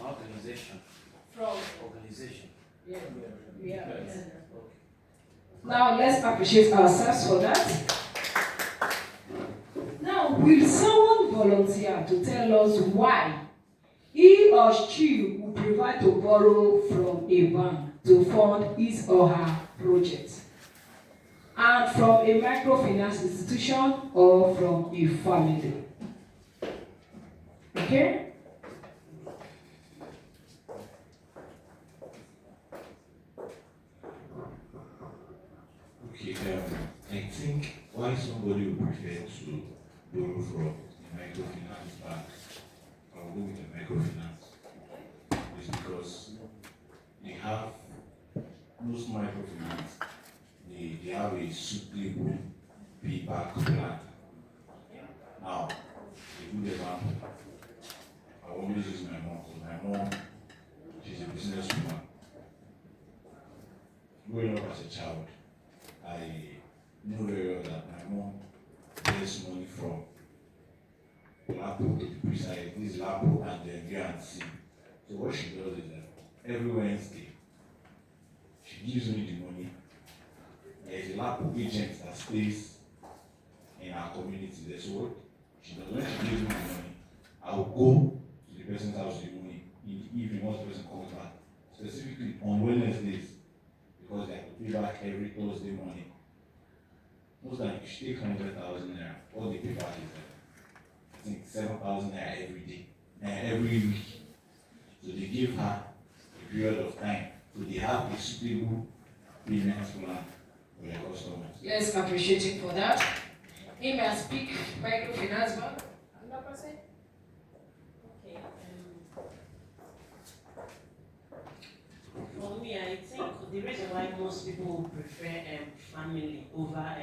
organization. From Organization. Yeah. Now let's appreciate ourselves for that. Now, will someone volunteer to tell us why he or she will prefer to borrow from a bank to fund his or her project, and from a microfinance institution or from a family? Okay? Okay, I think why somebody would prefer to borrow from a microfinance bank or go with a microfinance is because they have most microfinance, they have a suitable payback plan. Now, a good example, I always use my mom because my mom, she's a businesswoman. Growing up as a child, I know very well that my mom gets money from Lapo, to be precise. This is Lapo and then V&C. So what she does is that every Wednesday, she gives me the money. There's a Lapo agent that stays in our community. That's what she does. When she gives me the money, I will go to the person's house with the money in the evening once the person comes back. Specifically on Wednesdays, because they have to pay back every Thursday morning. Most like if you take 100,000 naira, all they pay back is I think 7,000 naira every day, every week. So they give her a period of time, so they have a suitable payment plan for their customers. Let's appreciate him for that. He may speak microfinance bank. Another person? Okay. For me, I think the reason why most people prefer family over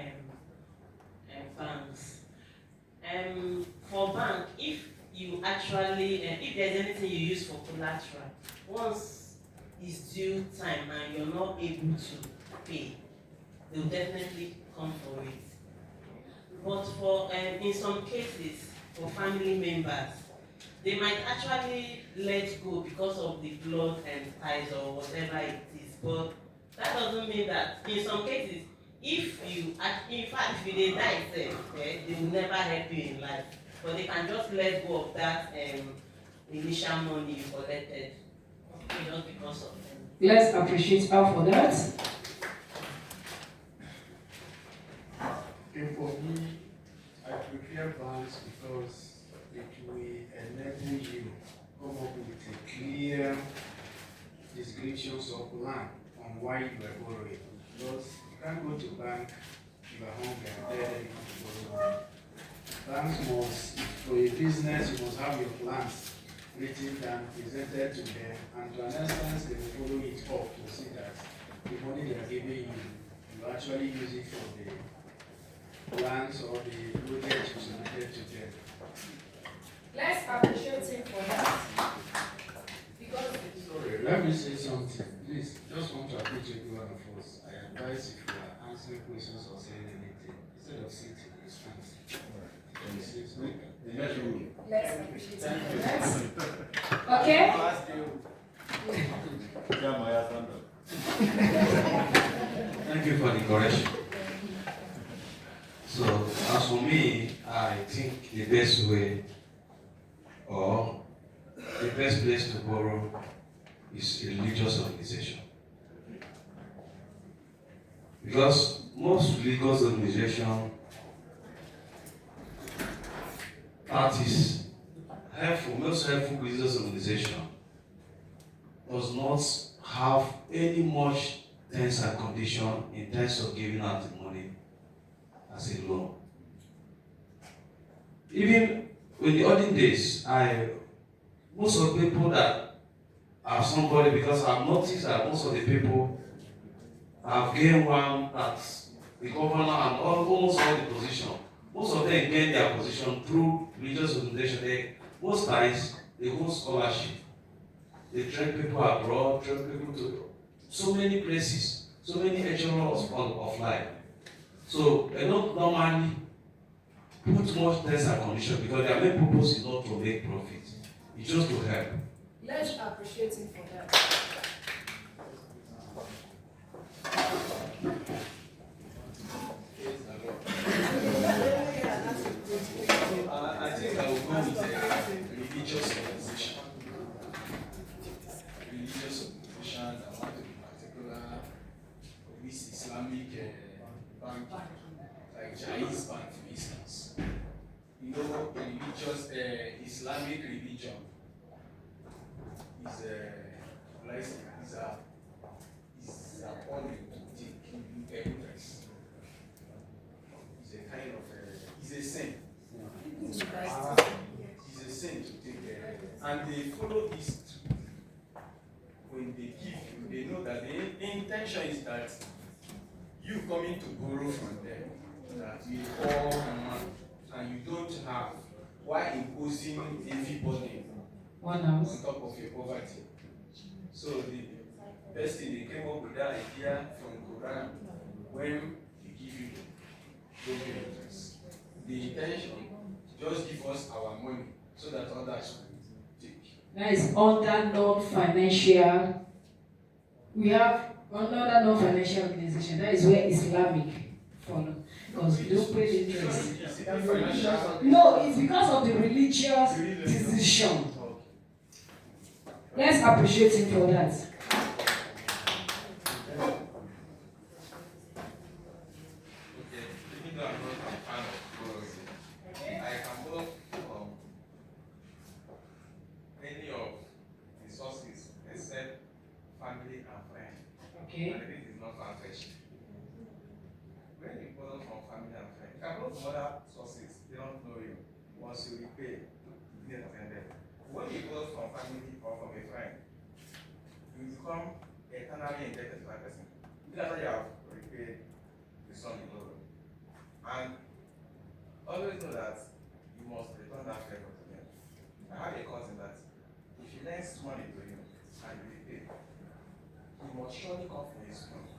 banks. For bank, if you actually, if there's anything you use for collateral, once it's due time and you're not able to pay, they'll definitely come for it. But for in some cases, for family members, they might actually let go because of the blood and ties or whatever it is. But that doesn't mean that in some cases, if you, in fact, if you die itself, they will never help you in life. But they can just let go of that initial money you collected just because of them. Let's appreciate her for that. Okay, for me, I prefer banks because it will enable you come up with a clear descriptions of plan on why you are borrowing. Because you can't go to bank, you are hungry and there you want to borrow money. Banks must, for a business, you must have your plans written down, presented to them, and to an instance they will follow it up to see that the money they are giving you, you actually use it for the plans or the project you submitted to them. Let's appreciate him for that. Because Sorry, let me say something. Please, just want to appreciate every one of us. I advise if you are answering questions or saying anything, instead of sitting, it's fine. let's appreciate him for that. Okay? Thank you for the correction. So, as for me, I think the best way or the best place to borrow is a religious organization. Because most religious organizations parties most helpful religious organization does not have any much terms and condition in terms of giving out the money as a loan. Even in the olden days, most of the people that have somebody, because I've noticed that most of the people have gained one that the governor and almost all the position. Most of them gain their position through religious organization. Most times they hold scholarship. They train people abroad, train people to so many places, so many echelons of life. So they don't normally put much terms and conditions because their main purpose is not to make profit. It's just to help. Let's appreciate him for that. I think I will go with religious organization. Religious organization, I want to be particular with Islamic bank, like Jaiz Bank, for instance. You know, religious Islamic religion is appalling to take interest. It's a kind of it's a sin. It's a sin to take and they follow this when they give you, they know that the intention is that you coming to borrow from them, that you poor man and you don't have, while imposing heavy burden on top of your poverty. So the best thing they came up with that idea from Quran when they give you no interest. The intention, just give us our money so that others will take. That is under non-financial. We have another non-financial organization. That is where Islamic follow. Because we don't pay the interest. No, it's because of the religious decision. Let's appreciate him for that. Okay. And it is not far-fetched. When you borrow from family and friends, you can borrow from other sources, they don't know you. Once you repay, you get offended. When you borrow from family or from a friend, you become eternally indebted to that person. Even after you have repaid the sum you borrowed. And always know that you must return that favor to them. I have a cousin that if he lends money to you and you repay, he must surely come for his money.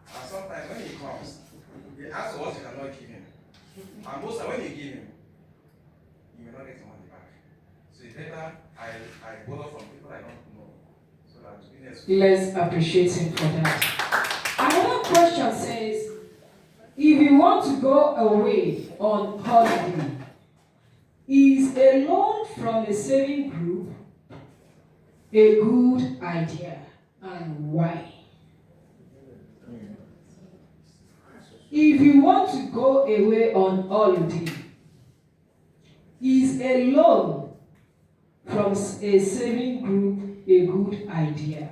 And sometimes when he comes, he asks for what you cannot give him. And most of when you give him, you will not get your money back. So it's better I borrow from people I don't know. So that business. Let's appreciate him for that. Another question says, if you want to go away on holiday, is a loan from a saving group a good idea? And why? If you want to go away on holiday, is a loan from a saving group a good idea?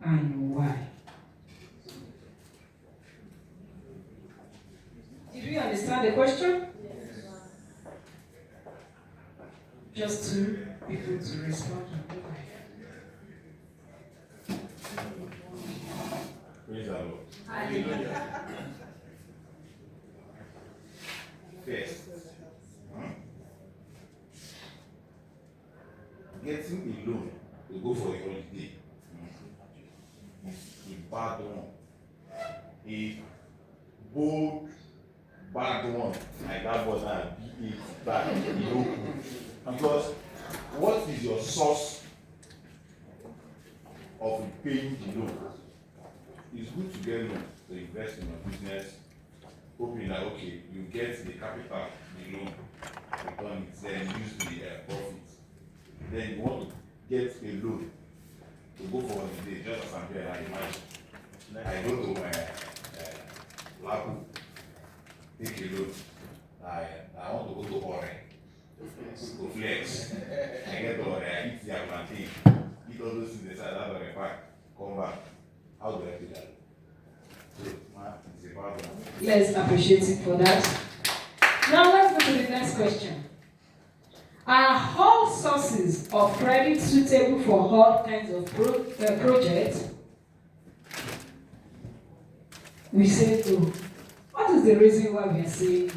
And why? Did we understand the question? just two people to respond. Praise the Lord. Hallelujah. First, getting a loan to go for a holiday is a bad one. A bold, bad one, like that was a bad, because what is your source of paying the loan? It's good to get loan to invest in your business, hoping that okay, you get the capital, the loan, return it, then use the profits. Then you want to get a loan to go for holiday, just as I'm here, I imagine. I go to Labu, take a loan. I want to go to Ore, to flex. I get to Ore, I eat their plantain, eat all those things inside, that's what I pack, come back. How do I do that? So, it's a bad one. Let's appreciate it for that. Now let's go to the next question. Are all sources of credit suitable for all kinds of projects? We say no. What is the reason why we are saying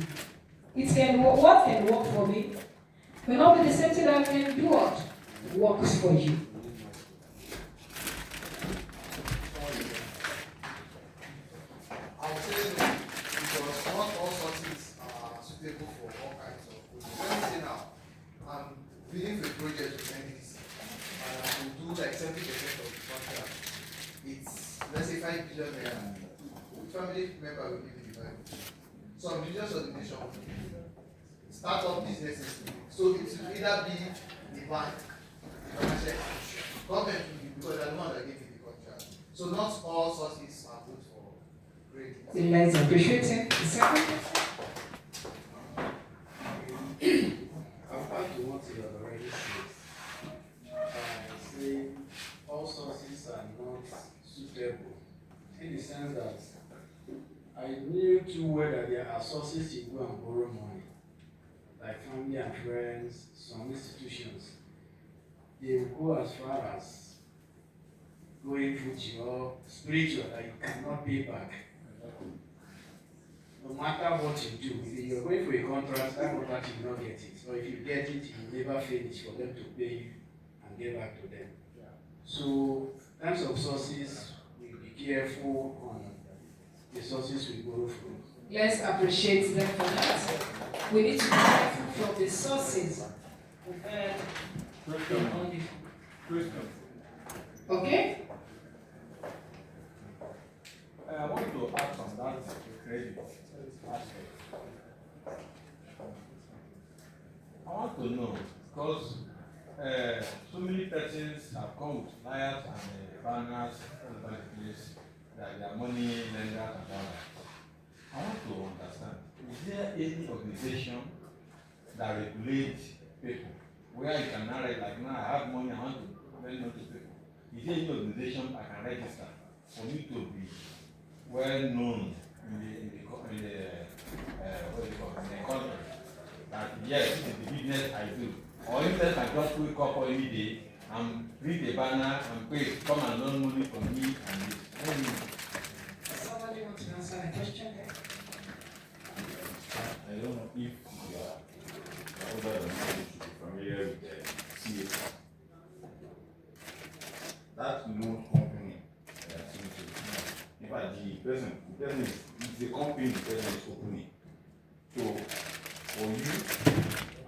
it can what can work for me may not be the same thing that can do what works for you. I'll say no, because not all sources are suitable for all kinds of projects. Let me say now, I'm bidding for a project with NDC, and I will do like 70% of the contract. It's, let's say, 5 billion naira. The family member will give me the value. So I'm religious ordination, start-up businesses. So it will either be the bank, the financial institution, government will be, because they're the one that gave you the contract. So not all sources are good for credit. Let's appreciate it. The second question. I've had to what you have already said. Say all sources are not suitable in the sense that I knew too well that there are sources you go and borrow money, like family and friends, some institutions. They will go as far as going Fuji or spiritual that you cannot pay back. No matter what you do, if you're going for a contract, that contract you will not get it. Or if you get it, you will never finish for them to pay you and get back to them. So, in terms of sources, we'll be careful on the sources we borrow from. Let's appreciate them for that. We need to be careful from the sources. Okay? I want to add on that credit aspect. I want to know, because so many persons have come with flyers and banners all over the place that their money lenders and all that. I want to understand, is there any organization that regulates people where you can narrate, like now I have money, I want to lend money to people? Is there any organization I can register for me to be well known in the what do you call it, in the country, that yes, this is the business I do? Or if I just wake up every day and read a banner and pay, come and loan money from me and this. Somebody want to answer the question? I don't know if you are older than me, you should be familiar with the CSR. That loan company, in fact, the person is the company the person is opening. So, for you,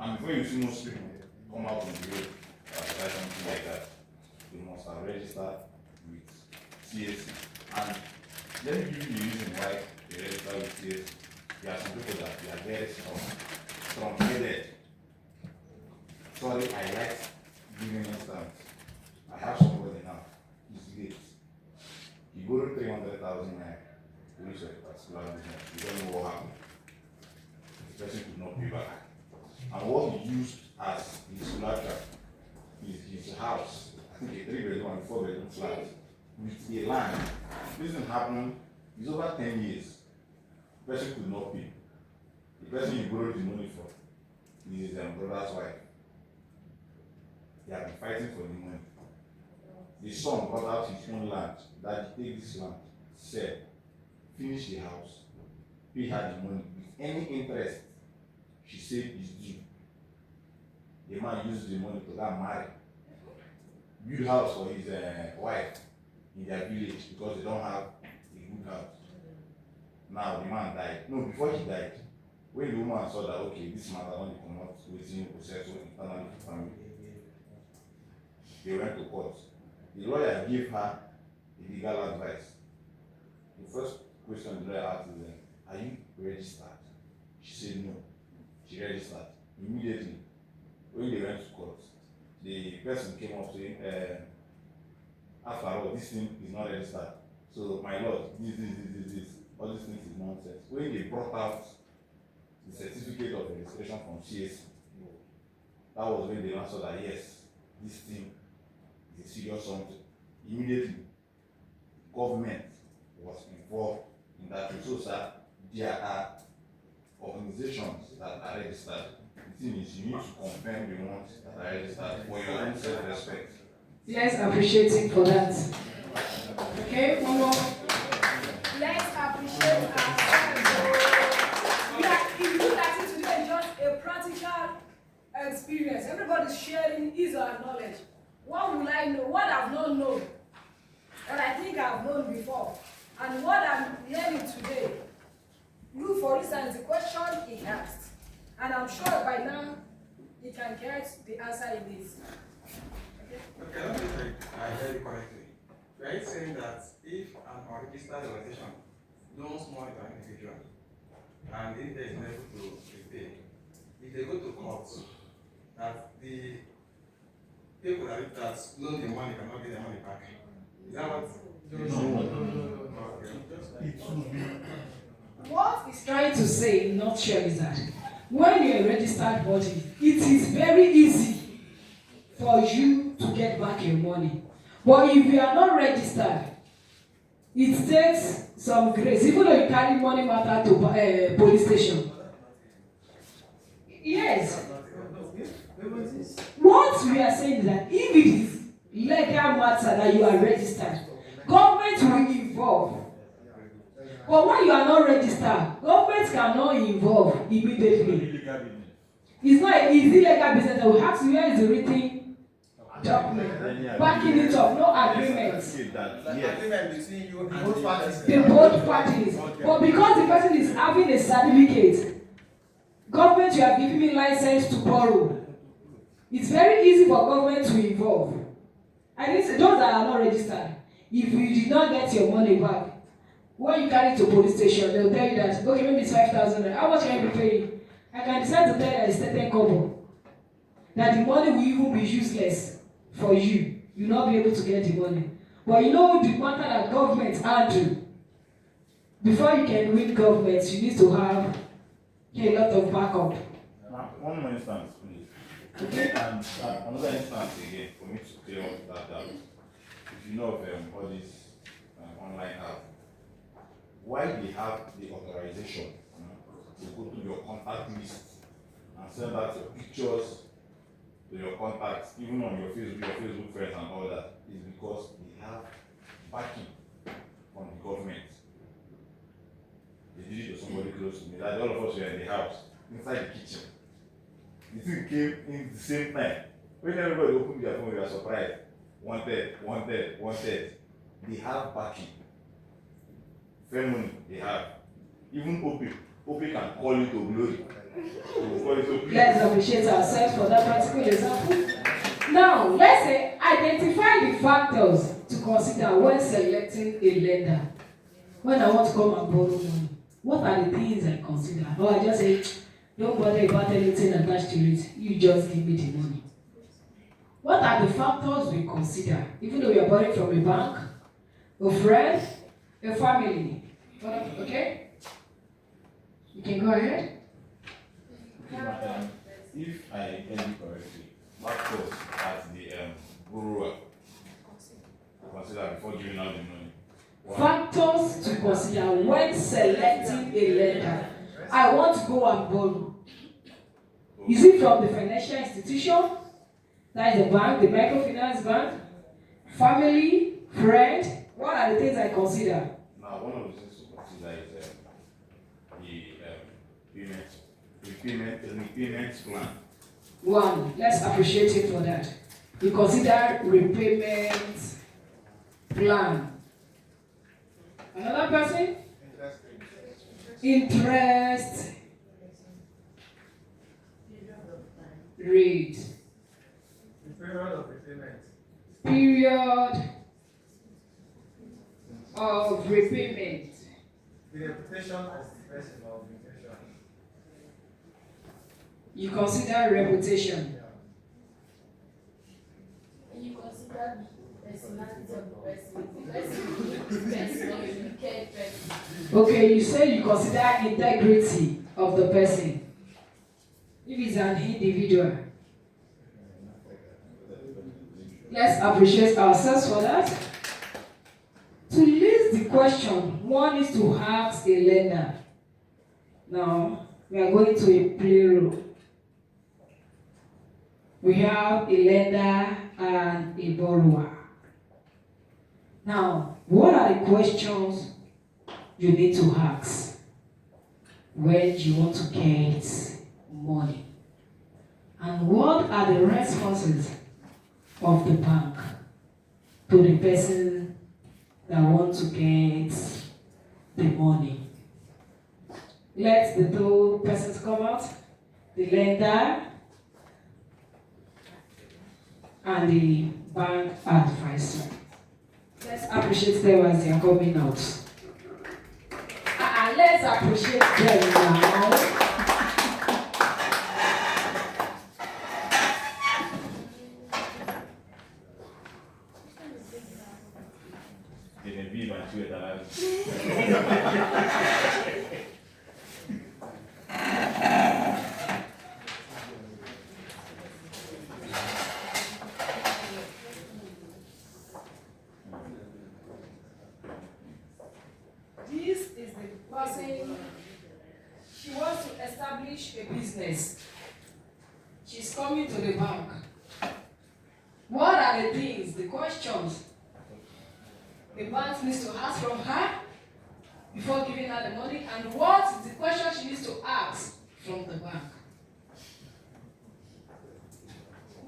and before you see most people come out on the road, try something like that, you must have registered with CSC. And let me give you the reason why they register with CSC. There are some people that they are very strong-headed. Sorry, I like giving instance. I have somebody now, he's late. He borrowed 300,000 naira to use a particular business. You don't know what happened. The person could not pay back. And what he used as his collateral is his house. I think a 3-bedroom and 4-bedroom flat with a land. This didn't happen. It's over 10 years. The person could not pay. The person you borrowed the money for is his brother's wife. they have been fighting for the money. The son got out his own land, that take this land, sell, finish the house, pay her the money with any interest she said is due. The man used the money to go and marry, build house for his wife in their village because they don't have a good house. Now the man died. No, before he died, when the woman saw that okay, this man does not come out within successful internally for family, they went to court. The lawyer gave her the legal advice. The first question the lawyer asked is, are you registered? She said no. She registered. Immediately, when they went to court, the person came up saying, after all, this thing is not registered. So, my lord, this, all these things is nonsense. When they brought out the certificate of registration from CAC, that was when they answered that yes, this thing is a serious something. Immediately, government was involved in that. So, sir, there are organizations that are registered. The thing is, you need to confirm the ones that are registered for your own self-respect. Let's appreciate him for that. Okay, one more. Let's appreciate ourselves. Yeah, if you look at it today, just a practical experience. Everybody's sharing his or her knowledge. What will I know? What I've not known that I think I've known before, and what I'm learning today. Look, for instance, the question he asked, and I'm sure by now he can get the answer in this. Okay, I don't think I heard it correctly. Are you saying that if an unregistered organization loans money to an individual and if they is unable to repay, if they go to court, that the people that loan the money cannot get their money back? Is that what? What he's trying to say in a nutshell is that when you're a registered body, it is very easy for you to get back your money. But if you are not registered, it takes some grace, even though you carry money matter to police station. Yes. What we are saying is that if it is legal matter that you are registered, government will involve. But when you are not registered, government cannot involve immediately. It's not an easy legal business that we have to where is the written document backing it up, no agreements. Agreement between you and both parties. The both parties. But because the person is having a certificate, government, you have given me license to borrow. It's very easy for government to involve. And it's those that are not registered. If you did not get your money back, when you carry it to police station, they'll tell you that, okay, maybe it's 5,000. How much can I be paying? I can decide to tell you that it's 10 kobo. That the money will even be useless for you. You'll not be able to get the money. But you know the matter that government handle. Before you can win government, you need to have a lot of backup. One more instance, please. Okay. And another instance again for me to clear up that doubt. If you know of all these online apps, why they have the authorization to go to your contact list and send out your pictures to your contacts, even on your Facebook friends and all that, is because they have backing from the government. They did it to somebody close to me. That all of us were in the house, inside the kitchen. The thing came in the same time. When everybody opened their phone, we were surprised. Wanted. They have backing. Fair money, they have. Even OP can call you to glory. Let's appreciate ourselves for that particular example. Now, let's say identify the factors to consider when selecting a lender. When I want to come and borrow money, what are the things I consider? Or I just say, don't bother about anything attached to it. You just give me the money. What are the factors we consider? Even though we are borrowing from a bank, a friend, a family. Okay? You can go ahead. If I heard you correctly, factors that the borrower consider before giving out the money. Factors to consider when selecting a lender. I want to go and borrow. Is it from the financial institution? That is the bank, the microfinance bank, family, friend. What are the things I consider? Now, one of the things to consider is the repayment plan. One, let's appreciate it for that. You consider repayment plan. Another person? Interest rate. The period of repayment. Period of repayment. The reputation of the person or organization. You consider reputation. You consider the personality of the person. The person or a wicked person. Okay, you say you consider integrity of the person. If it's an individual. Let's appreciate ourselves for that. To list the question, one is to ask a lender. Now, we are going to a playroom. We have a lender and a borrower. Now, what are the questions you need to ask when you want to get money? And what are the responses of the bank to the person that wants to get the money? Let the two persons come out, the lender and the bank advisor. Let's appreciate them as they are coming out. Let's appreciate them now. This is the person, she wants to establish a business. She's coming to the bank. What are the things, the questions the bank needs to ask from her before giving her the money, and what is the question she needs to ask from the bank?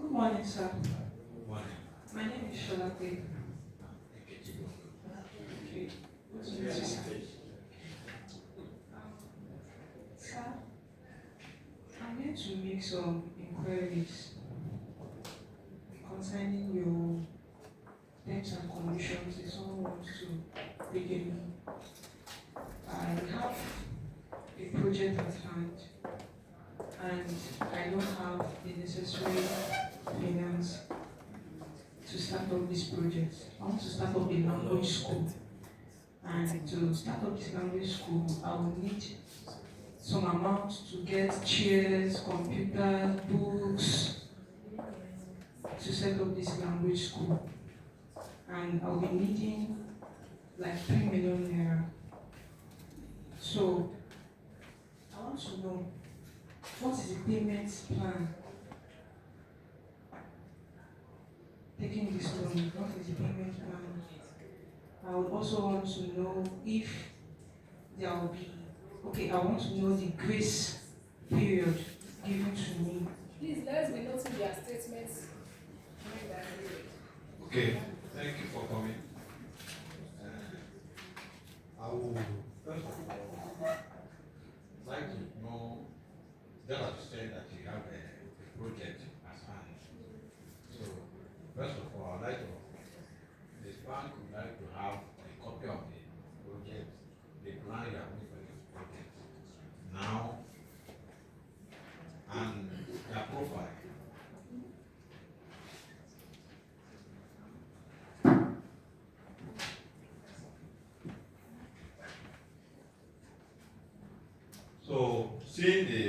Good morning, sir. Good morning. My name is Sholape. Okay. Good to meet you, sir. Sir, I'm here to make some inquiries concerning your terms and conditions. If someone wants to take a loan, I have a project at hand, and I don't have the necessary finance to start up this project. I want to start up a language school, and to start up this language school, I will need some amount to get chairs, computers, books to set up this language school. And I'll be needing like 3 million naira. So I want to know, what is the payment plan? Taking this loan, what is the payment plan? I would also want to know if there will be, okay, I want to know the grace period given to me. Please, let's be noting their statements during that period. Okay, thank you for coming. I will first of all like to know, just as you said that you have a project as hand. So first of all, I'd like to, this bank would like to have a copy of the project, the plan you have made for this project now, and their profile. So, seeing the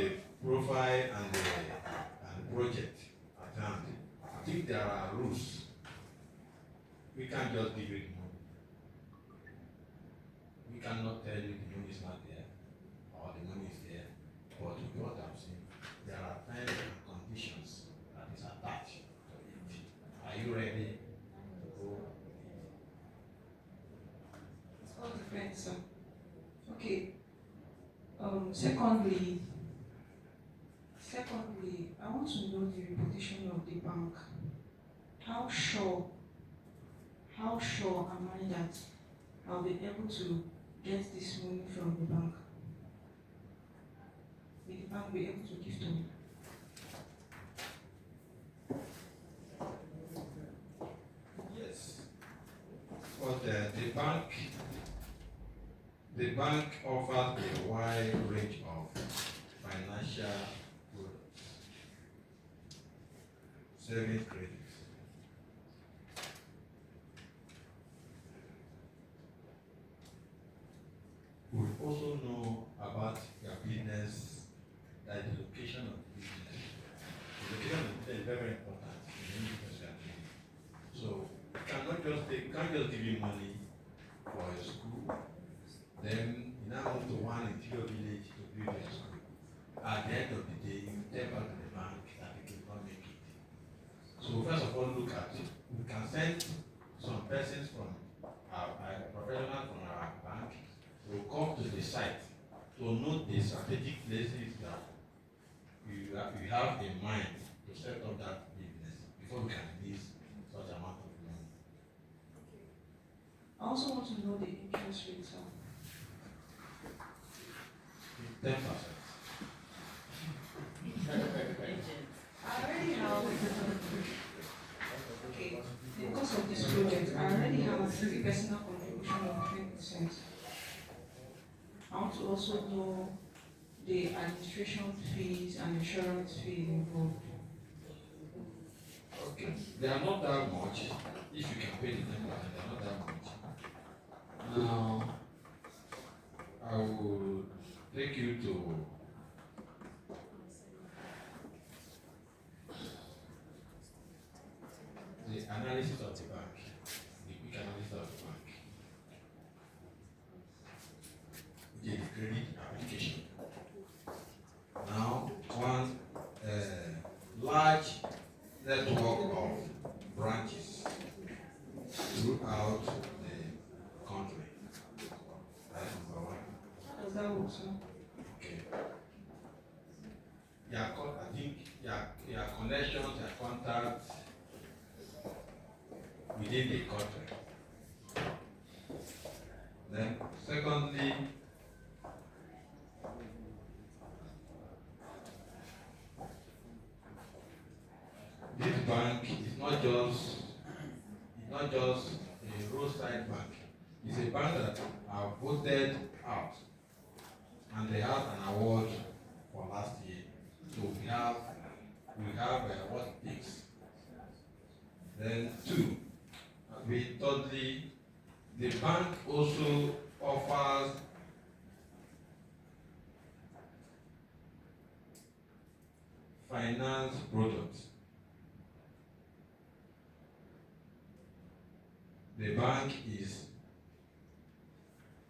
profile and the project at hand, I think there are rules. We can't just give you the money. We cannot tell you the money is not there or the money is there. But what I'm saying, there are terms and conditions that is attached to it. Secondly, I want to know the reputation of the bank. How sure, how sure am I that I'll be able to get this money from the bank? Will the bank be able to give to me? Yes. But the bank offers a wide range of financial products, saving credits. We also know about your business, that the location of the business. The location of the business is very, very important in any business you are doing. So you can't just give you money for a school, then you now move to one interior village to build a school. At the end of the day, you take back to the bank that it will not make it. So first of all, look at it. We can send some persons from our professional from our bank will come to the site to note the strategic places that you have in mind to set up that business before we can release such amount of money. I also want to know the interest rate, sir. 10%. I already have, okay, because of this project, I already have a personal contribution of 10%. I want to also know the administration fees and insurance fees involved. Okay, they are not that much. If you can pay the 10%, they are not that much. Now, I will take you to the analysis of the bank, the quick analysis of the bank. The credit application. Now, one large network of branches throughout the country. That's number one. How does that work, sir? Okay. I think your connections, your contacts within the country. Then, secondly, this bank is not just a roadside bank. It's a bank that are voted out, and they have an award for last year. So we have what it takes. Then thirdly, the bank also offers finance products. The bank is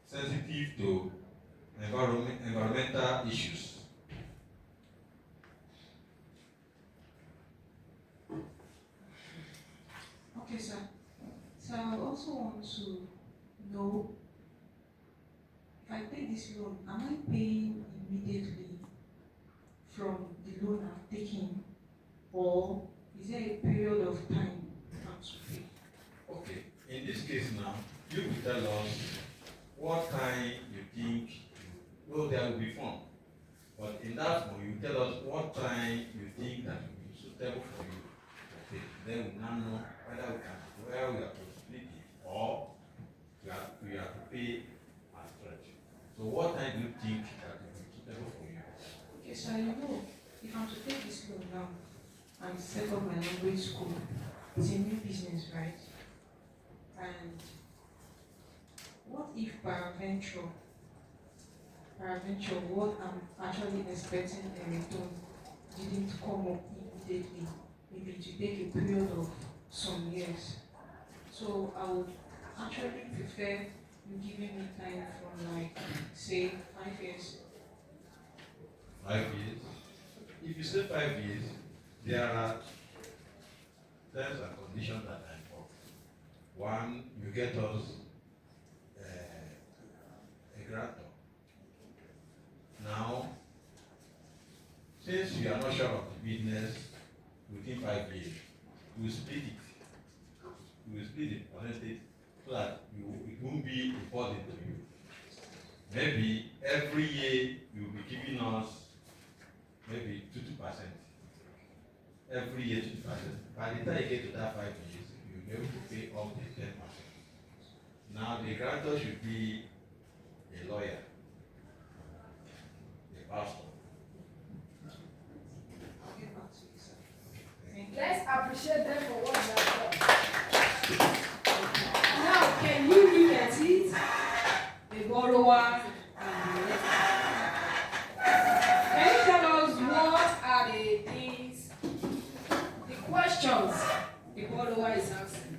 sensitive to environmental issues. Okay, sir. So I also want to know, if I take this loan, am I paying immediately from the loan I've taken, or is there a period of time I have to pay? Okay, in this case now, you will tell us what time you think, well, there will be fun, but in that one, you tell us what time you think that will be suitable for you. Okay, then we now know whether we have to split it or we have to pay as stretch. So what time do you think that will be suitable for you? Okay, so you know, if I'm to take this loan now and set up my language school, it's a new business, right? And what if peradventure, what I'm actually expecting a return didn't come up immediately? Maybe to take a period of some years. So I would actually prefer you giving me time from, like, say, 5 years. 5 years? If you say 5 years, there are terms and conditions that are involved. One, you get us a grantor. Now, since you are not sure of the business within 5 years, you will split it. You will split the percentage so that it won't be a burden to you. Maybe every year you will be giving us maybe 2%. Every year 2%. By the time you get to that 5 years, you'll be able to pay up to 10%. Now the grantor should be a lawyer, a pastor. Let's appreciate them for what they have done. Now, can you look at it? The borrower and the lender. Can you tell us what are the things, the questions the borrower is asking?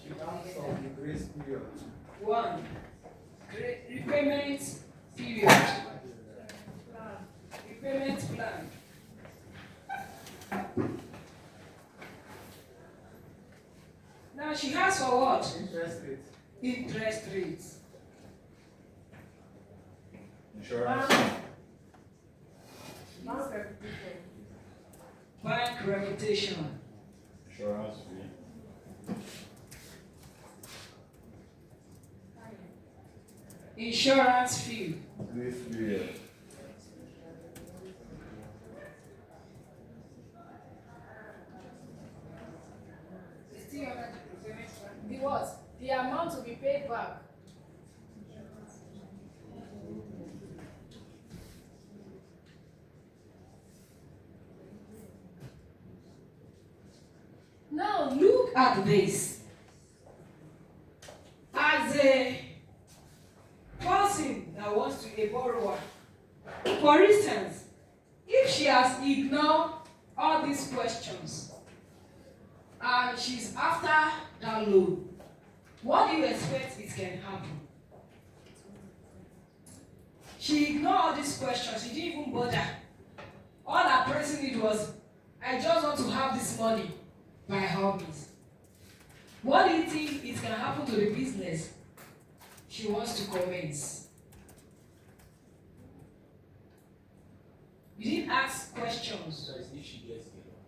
She asks of the grace period. 1. Repayment period. Repayment plan. Now she has for what? Interest rate. Interest rates. Insurance. Bank reputation. Insurance fee. Insurance fee. Grace period. The what? The amount to be paid back. Now look at this. As a person that wants to be a borrower, for instance, if she has ignored all these questions and she's after that loan, what do you expect it can happen? She ignored all these questions. She didn't even bother. All her pressing need was, I just want to have this money by all means. What do you think it can happen to the business she wants to commence? You didn't ask questions. If she gets the loan.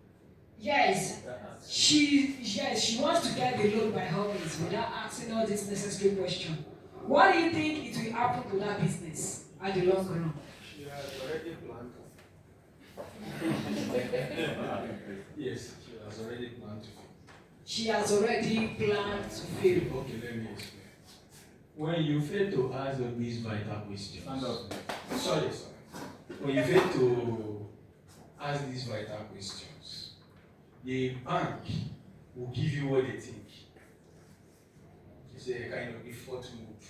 Yes. She wants to get the loan by her means without asking all these necessary questions. What do you think it will happen to that business at the long run? She has already planned. Yes, she has already planned to fail. She has already planned to fail. Okay, let me explain. When you fail to ask these vital questions. Stand up. Sorry. When you fail to ask these vital questions, the bank will give you what they think. It's a kind of effort move.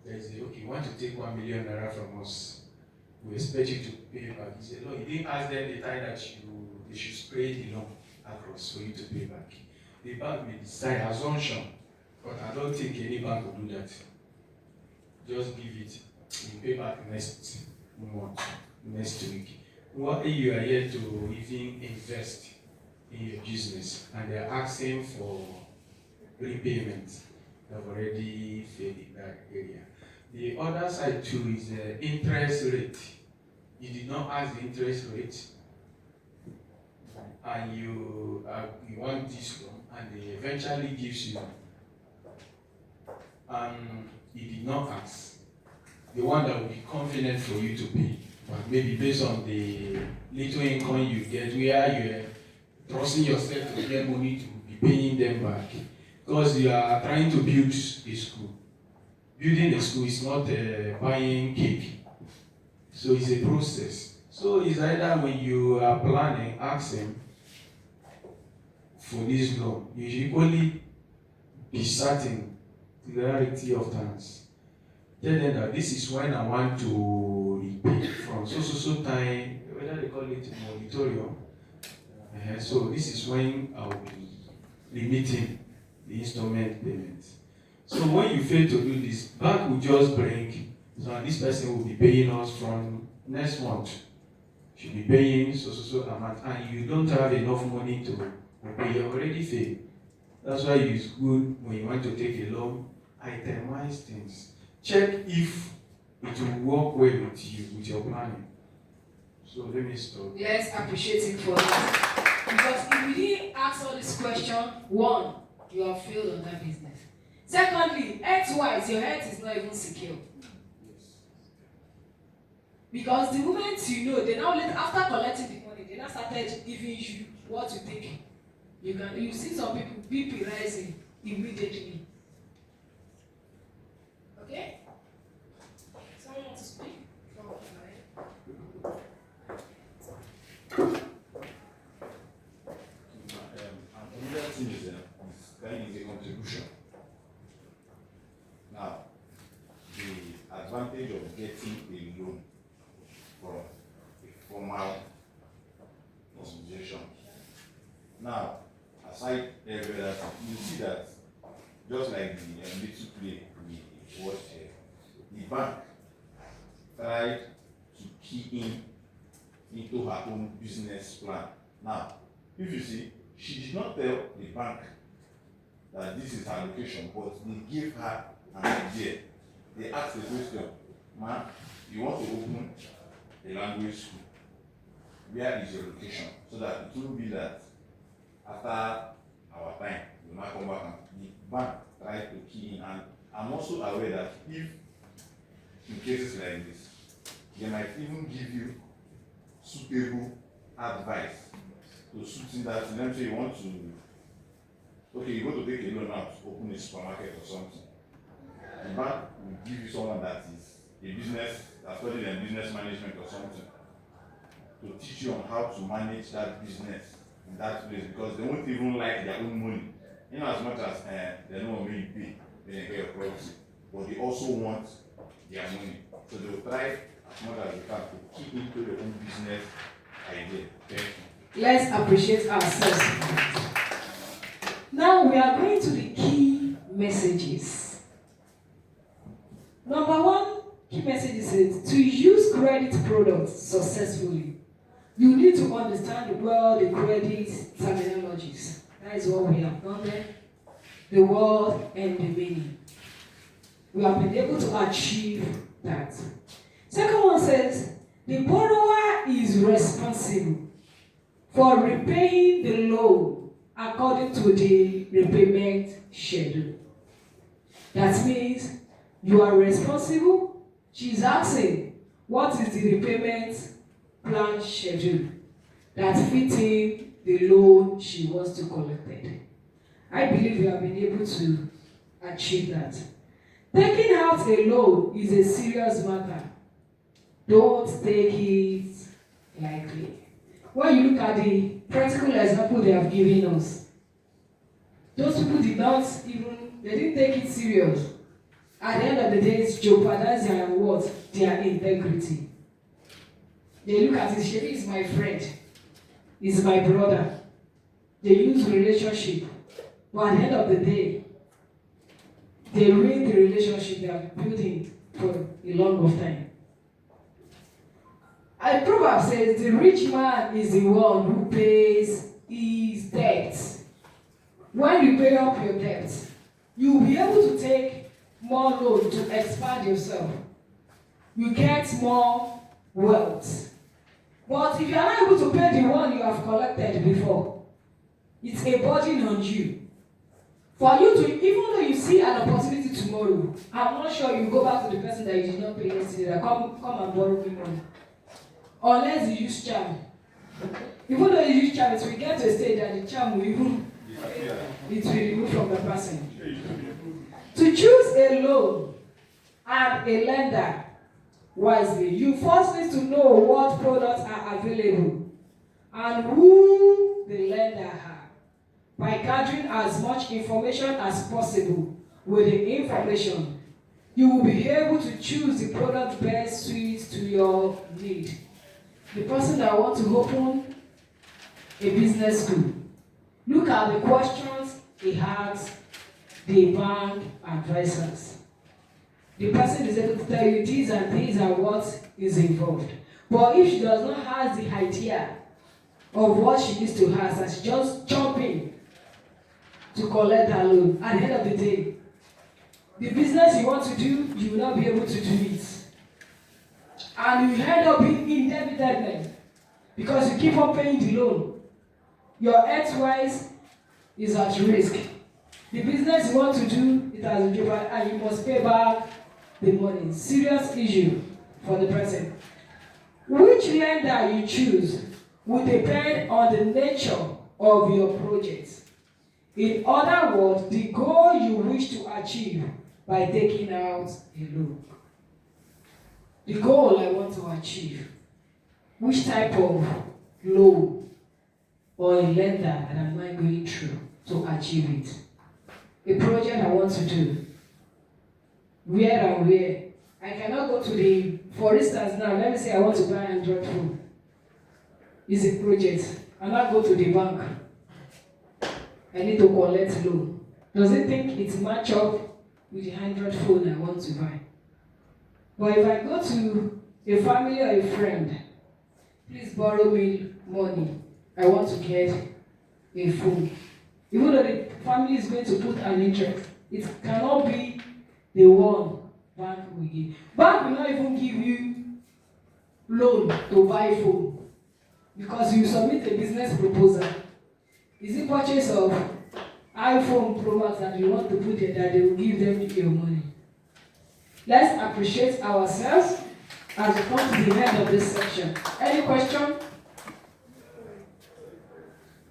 They say, okay, you want to take 1 million naira from us. We expect you to pay back. He said, no, you didn't ask them the time that they should spread the loan across for you to pay back. The bank may decide assumption, but I don't think any bank will do that. Just give it, you pay back next month, next week. What if you are here to even invest in your business and they are asking for repayment? They've already failed in that area. The other side too is the interest rate. You did not ask the interest rate, and you want this loan, and they eventually gives you, and you did not ask the one that will be convenient for you to pay, but maybe based on the little income you get, where you are trusting yourself to get money to be paying them back, because you are trying to build a school. Building a school is not buying cake, so it's a process. So it's either when you are planning, ask them for this loan. You should equally be certain clarity of terms. Tell them that this is when I want to repay from so time, whether they call it moratorium. So this is when I will be limiting the installment payment. So when you fail to do this, bank will just bring, so this person will be paying us from next month. Should be paying so amount, and you don't have enough money to pay. You already failed. That's why it's good when you want to take a loan, itemize things. Check if it will work well with you, with your planning. So let me stop. Let's appreciate him for that. Because if you didn't ask all this question, one, you have failed on that business. Secondly, health-wise, your health is not even secure. Because the moment you know, they now after collecting the money, they now started giving you what you think. You see some people BP rising immediately. Okay? Someone wants to speak? Another thing is kind of a contribution. Now, the advantage of getting a loan from a formal institution. Now, aside every other thing, you see that just like the little play we watched here, the bank tried to key into her own business plan. Now, if you see, she did not tell the bank that this is her location, but they gave her an idea. They asked the question, "Ma'am, you want to open a language school? Where is your location?" So that it will be that after our time, we will not come back and the bank tried to key in. And I'm also aware that if in cases like this, they might even give you suitable advice to suit in that. Let me say you want to, okay, you go to take a loan now to open a supermarket or something. The bank will give you someone that is a business, that studied in business management or something, to teach you on how to manage that business in that place, because they won't even like their own money. In as much as they know when you pay, they get your property, but they also want their money. So they will try as much as they can to keep into their own business idea. Thank you. Let's appreciate ourselves. Now we are going to the key messages. Number one key message is to use credit products successfully. You need to understand well the credit terminologies. That is what we have done there. The word and the meaning. We have been able to achieve that. Second one says, the borrower is responsible for repaying the loan according to the repayment schedule. That means you are responsible. She's asking, what is the repayment plan schedule that fits in the loan she wants to collect? I believe we have been able to achieve that. Taking out a loan is a serious matter. Don't take it lightly. When you look at the practical example they have given us, those people did not even, they didn't take it serious. At the end of the day, it's jeopardizing their what? Their integrity. They look at it, Shebi is my friend, is my brother. They use relationship. But at the end of the day, they ruin the relationship they have been building for a long of time. A proverb says, the rich man is the one who pays his debt. When you pay up your debt, you'll be able to take more loan to expand yourself. You get more wealth. But if you are not able to pay the one you have collected before, it's a burden on you. For you to, even though you see an opportunity tomorrow, I'm not sure you go back to the person that you did not pay yesterday, that come and borrow me money. Unless you use charm. Even though you use charm, it will get to a stage that the charm will even, it will remove from the person. To choose a loan and a lender wisely, you first need to know what products are available and who the lender has. By gathering as much information as possible with the information, you will be able to choose the product best suited to your need. The person that wants to open a business school, look at the questions he asks the bank advisors. The person is able to tell you these and these are what is involved. But if she does not have the idea of what she needs to ask, and she just jump in to collect her loan, at the end of the day, the business you want to do, you will not be able to do it. and you end up being indebted then because you keep on paying the loan. Your health-wise is at risk. The business you want to do, it has been given, and you must pay back the money. Serious issue for the person. Which lender you choose will depend on the nature of your project. In other words, the goal you wish to achieve by taking out a loan. The goal I want to achieve. Which type of loan or a lender that am I going through to achieve it? A project I want to do. Where and where? I cannot go to the, for instance now, let me say I want to buy an Android phone. It's a project. I now go to the bank. I need to collect loan. Does it think it match up with the Android phone I want to buy? But if I go to a family or a friend, please borrow me money. I want to get a phone. Even though the family is going to put an interest, it cannot be the one bank will give. Bank will not even give you loan to buy phone because you submit a business proposal. Is it purchase of iPhone Pro Max that you want to put there that they will give them your money? Let's appreciate ourselves as we come to the end of this section. Any question?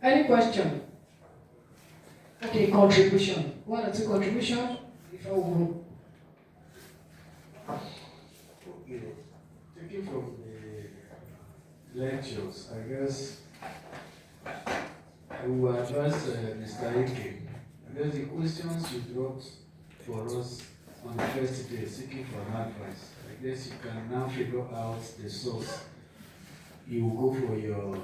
Any question? Okay, contribution. 1 or 2 contribution before we go. Okay. Taking from the lectures, I guess I will advise Mr. Ike. I guess the questions you brought for us on the first day, seeking for an advice, I guess you can now figure out the source. You will go for your,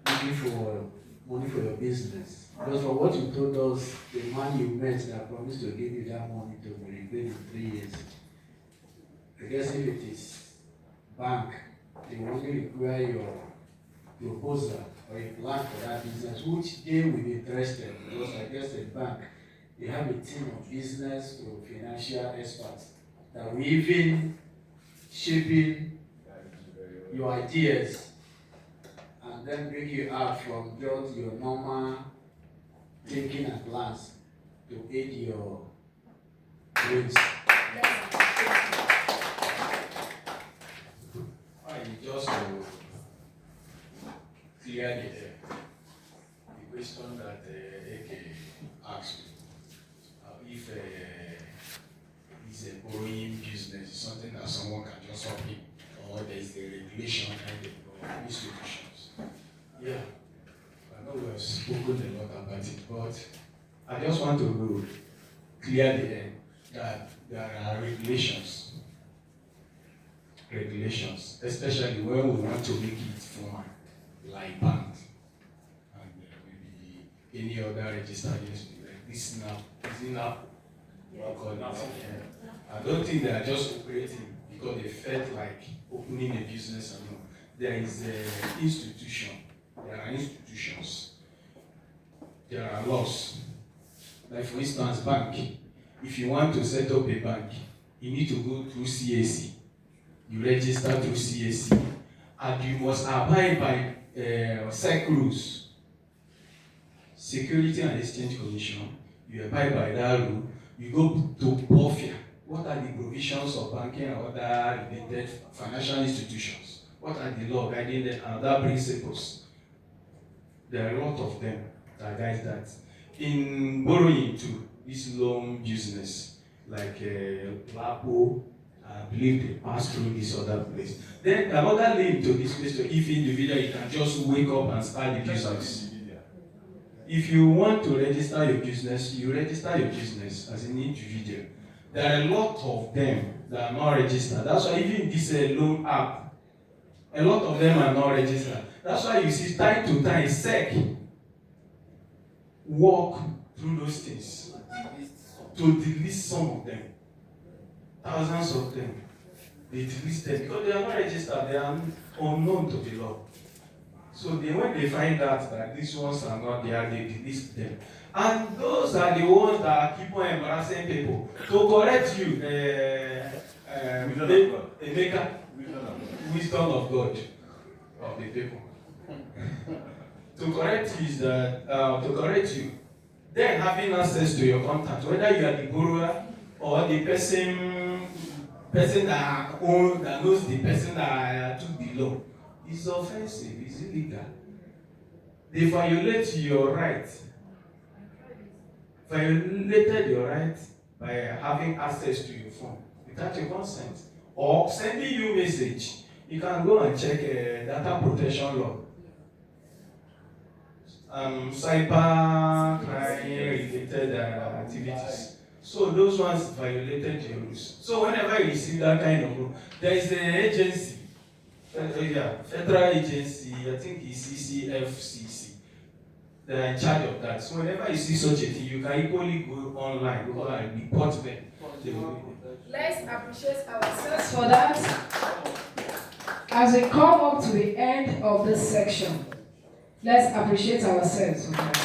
looking for money for your business. Because for what you told us, the man you met that promised to give you that money to repay in 3 years, I guess if it is bank, they will only require your proposal or a plan for that business, which they will be interested, because I guess the bank, they have a team of business to financial experts that will even shaping your ideas and then bring you out from just your normal thinking and plans to aid your dreams. Just to clear the question that Eke asked me, if it's a borrowing business, it's something that someone can just hop in, or there's a regulation and the institutions. Yeah, I know we have spoken a lot about it, but I just want to clear the air that there are regulations, especially when we want to make it formal, like bank and maybe any other registered institution like this now. Is it now? I don't think they are just operating because they felt like opening a business and all. There is an institution. There are institutions. There are laws. Like for instance, bank. If you want to set up a bank, you need to go through CAC. You register through CAC, and you must abide by SEC rules. Security and Exchange Commission. You abide by that rule. You go to BOFIA. What are the provisions of banking and other related financial institutions? What are the law guiding them and other principles? There are a lot of them that guide that. In borrowing too, this loan business, like LAPO, I believe they pass through this other place. Then another link to this question, if individual, you can just wake up and start the business. If you want to register your business, you register your business as an individual. There are a lot of them that are not registered. That's why even this loan app, a lot of them are not registered. That's why you see time to time SEC walk through those things to delist some of them. Thousands of them. They delist them because they are not registered, they are unknown to the law. So when they find out that these ones are not there, they delist them. And those are the ones that keep on embarrassing people. To correct you, Emeka, wisdom of God of the people. To correct you is that to correct you, then having access to your contact, whether you are the borrower or the person that knows the person that took the loan, is offensive, is illegal. They violate your right. Violated your right by having access to your phone without your consent or sending you message. You can go and check data protection law. Cyber crime related activities. So those ones violated your rules. So whenever you see that kind of rule, there is an agency, federal agency, I think it's CCFCC. They are in charge of that. So whenever you see such a thing, you can equally go online, go and report them. Let's appreciate ourselves for that. As we come up to the end of this section, let's appreciate ourselves for that.